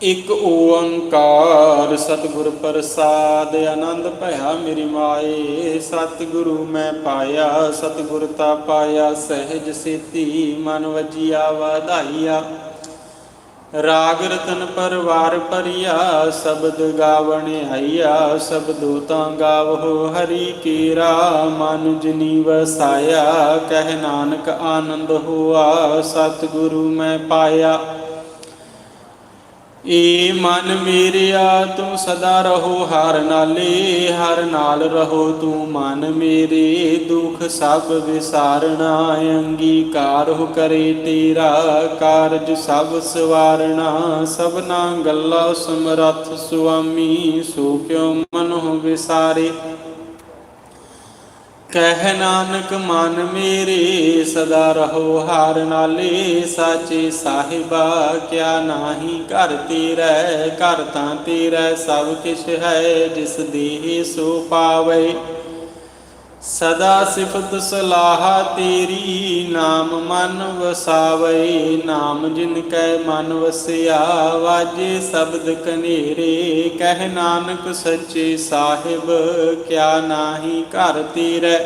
Speaker 1: ਇੱਕ ਓੰਕਾਰ ਸਤਿਗੁਰ ਪ੍ਰਸਾਦ, ਆਨੰਦ ਭਇਆ ਮੇਰੀ ਮਾਏ। ਸਤਿਗੁਰੂ ਮੈਂ ਪਾਇਆ, ਸਤਿਗੁਰ ਤਾ ਪਾਇਆ, ਸਹਿਜ ਸੇਤੀ ਮਨ ਵਜੀਆ ਵਧਾਈਆ। ਰਾਗ ਰਤਨ ਪਰਵਾਰ ਭਰੀਆ, ਸ਼ਬਦ ਗਾਵਣ ਆਈਆ। ਸ਼ਬਦੋ ਤਾਂ ਗਾਵੋ ਹਰੀ ਕੇਰਾ, ਮਨ ਜਿਨੀ ਵਸਾਇਆ। ਕਹਿ ਨਾਨਕ ਆਨੰਦ ਹੋਆ, ਸਤਿਗੁਰੂ ਮੈਂ ਪਾਇਆ। ਏ ਮਨ ਮੇਰਿਆ ਤੂੰ ਸਦਾ ਰਹੋ ਹਰ ਨਾਲੇ, ਹਰ ਨਾਲ ਰਹੋ ਤੂੰ ਮਨ ਮੇਰੇ। ਦੁਖ ਸਭ ਵਿਸਾਰਣਾ, ਅੰਗੀਕਾਰ ਹੋ ਕਰੇ ਤੇਰਾ। ਕਾਰਜ ਸਭ ਸਵਾਰਣਾ, ਸਭਨਾ ਗੱਲਾਂ ਸਮਰੱਥ ਸੁਆਮੀ। ਸੋ ਕਿਉ ਮਨੁ ਵਿਸਾਰੇ, ਕਹਿ ਨਾਨਕ ਮਨ ਮੇਰੇ। ਸਦਾ ਰਹੋ ਹਰ ਨਾਲੇ, ਸਾਚੇ ਸਾਹਿਬਾ ਕਿਆ ਨਾਹੀ ਘਰ ਤੇਰਾ। ਘਰ ਤਾਂ ਤੇਰਾ ਸਭ ਕਿਛ ਹੈ, ਜਿਸ ਦੇਹ ਸੋ ਪਾਵੇ। ਸਦਾ ਸਿਫਤ ਸਲਾਹ ਤੇਰੀ, ਨਾਮ ਮਨ ਵਸਾਵੇ। ਨਾਮ ਜਿਨ ਕੈ ਮਨ ਵਸਿਆ, ਵਾਜੇ ਸ਼ਬਦ ਕਨੇਰੇ। ਕਹਿ ਨਾਨਕ ਸੱਚੇ ਸਾਹਿਬ ਕਿਆ ਨਾਹੀ ਘਰ ਤੇਰਾ।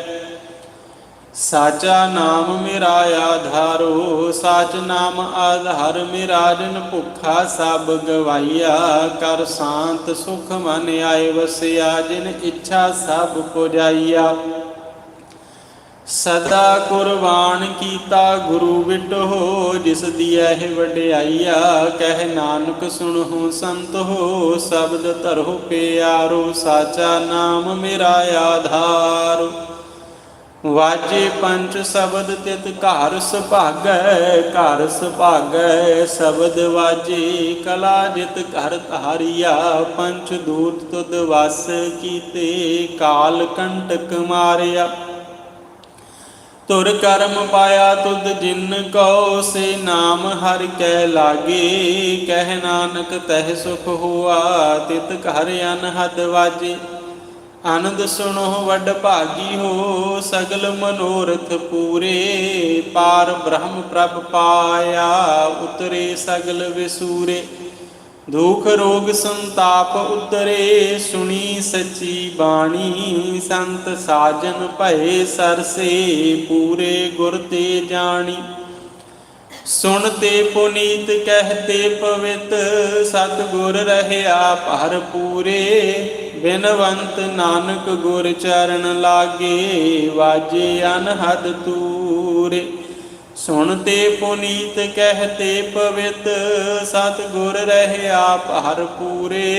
Speaker 1: ਸਾਚਾ ਨਾਮ ਮੇਰਾ ਆਧਾਰੋ, ਸਾਚ ਨਾਮ ਆਧਾਰ ਮੇਰਾ। ਜਿਨ ਭੁੱਖਾ ਸਭ ਗਵਾਈਆ, ਕਰ ਸ਼ਾਂਤ ਸੁਖ ਮਨ ਆਏ ਵਸਿਆ। ਜਿਨ ਇੱਛਾ ਸਭ ਪੁਜਾਈਆ, ਸਦਾ ਕੁਰਬਾਨ ਕੀਤਾ ਗੁਰੂ ਵਿਟੋ। ਜਿਸ ਦੀਐ ਵਡਿਆਈਆ, ਕਹਿ ਨਾਨਕ ਸੁਣਹੁ ਸੰਤ ਹੋ। ਸ਼ਬਦ ਧਰੋ ਪਿਆਰੋ, ਸਾਚਾ ਨਾਮ ਮੇਰਾ ਆਧਾਰ। ਵਾਜੇ ਪੰਚ ਸ਼ਬਦ ਤਿਤ ਘਰ ਸੁਭਾਗੈ, ਘਰ ਸੁਭਾਗੈ ਸ਼ਬਦ ਵਾਜੇ। ਕਲਾ ਜਿਤ ਘਰ ਧਾਰੀਆ, ਪੰਚ ਦੂਤ ਤੁਧ ਵਸ ਕੀਤੇ। ਕਾਲ ਕੰਟਕ ਮਾਰਿਆ, ਤੁਰ ਕਰਮ ਪਾਇਆ ਤੁਧ ਜਿਨ ਕਉ। ਸੇ ਨਾਮ ਹਰਿ ਕੈ ਲਾਗੇ, ਕਹਿ ਨਾਨਕ ਤਹਿ ਸੁਖ ਹੋਆ। ਤਿਤ ਘਰ ਅਨਹਦ ਵਾਜੇ, ਆਨੰਦ ਸੁਣੋ ਵੱਡ ਭਾਗੀ ਹੋ। ਸਗਲ ਮਨੋਰਥ ਪੂਰੇ, ਪਾਰ ਬ੍ਰਹਮ ਪ੍ਰਭ ਪਾਇਆ। ਉਤਰੇ ਸਗਲ ਵਿਸੂਰੇ, ਦੁਖ ਰੋਗ ਸੰਤਾਪ ਉਤਰੇ। ਸੁਣੀ ਸੱਚੀ ਬਾਣੀ, ਸੰਤ ਸਾਜਨ ਭਏ ਸਰਸੇ। ਪੂਰੇ ਗੁਰ ਤੇ ਜਾਣੀ, ਸੁਣਤੇ ਪੁਨੀਤ ਕਹਿਤੇ ਪਵਿੱਤ। ਸਤਿਗੁਰ ਰਹਿਆ ਭਰ ਪੂਰੇ, ਬਿਨਵੰਤ ਨਾਨਕ ਗੁਰ ਚਰਨ ਲਾਗੇ। ਵਾਜੇ ਅਨਹਦ ਤੂਰੇ, ਸੁਣਤੇ ਪੁਨੀਤ ਕਹਿਤੇ ਪਵਿੱਤ। ਸਤਿਗੁਰ ਰਹਿਆ ਭਰ ਪੂਰੇ,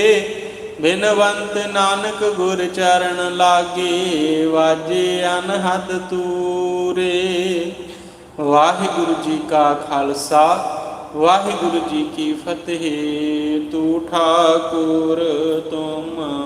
Speaker 1: ਬਿਨਵੰਤ ਨਾਨਕ ਗੁਰ ਚਰਨ ਲਾਗੇ। ਵਾਜੇ ਅਨਹਦ ਤੂਰੇ। ਵਾਹਿਗੁਰੂ ਜੀ ਕਾ ਖਾਲਸਾ, ਵਾਹਿਗੁਰੂ ਜੀ ਕੀ ਫਤਿਹ। ਤੂੰ ਠਾਕੁਰ ਤੁਮ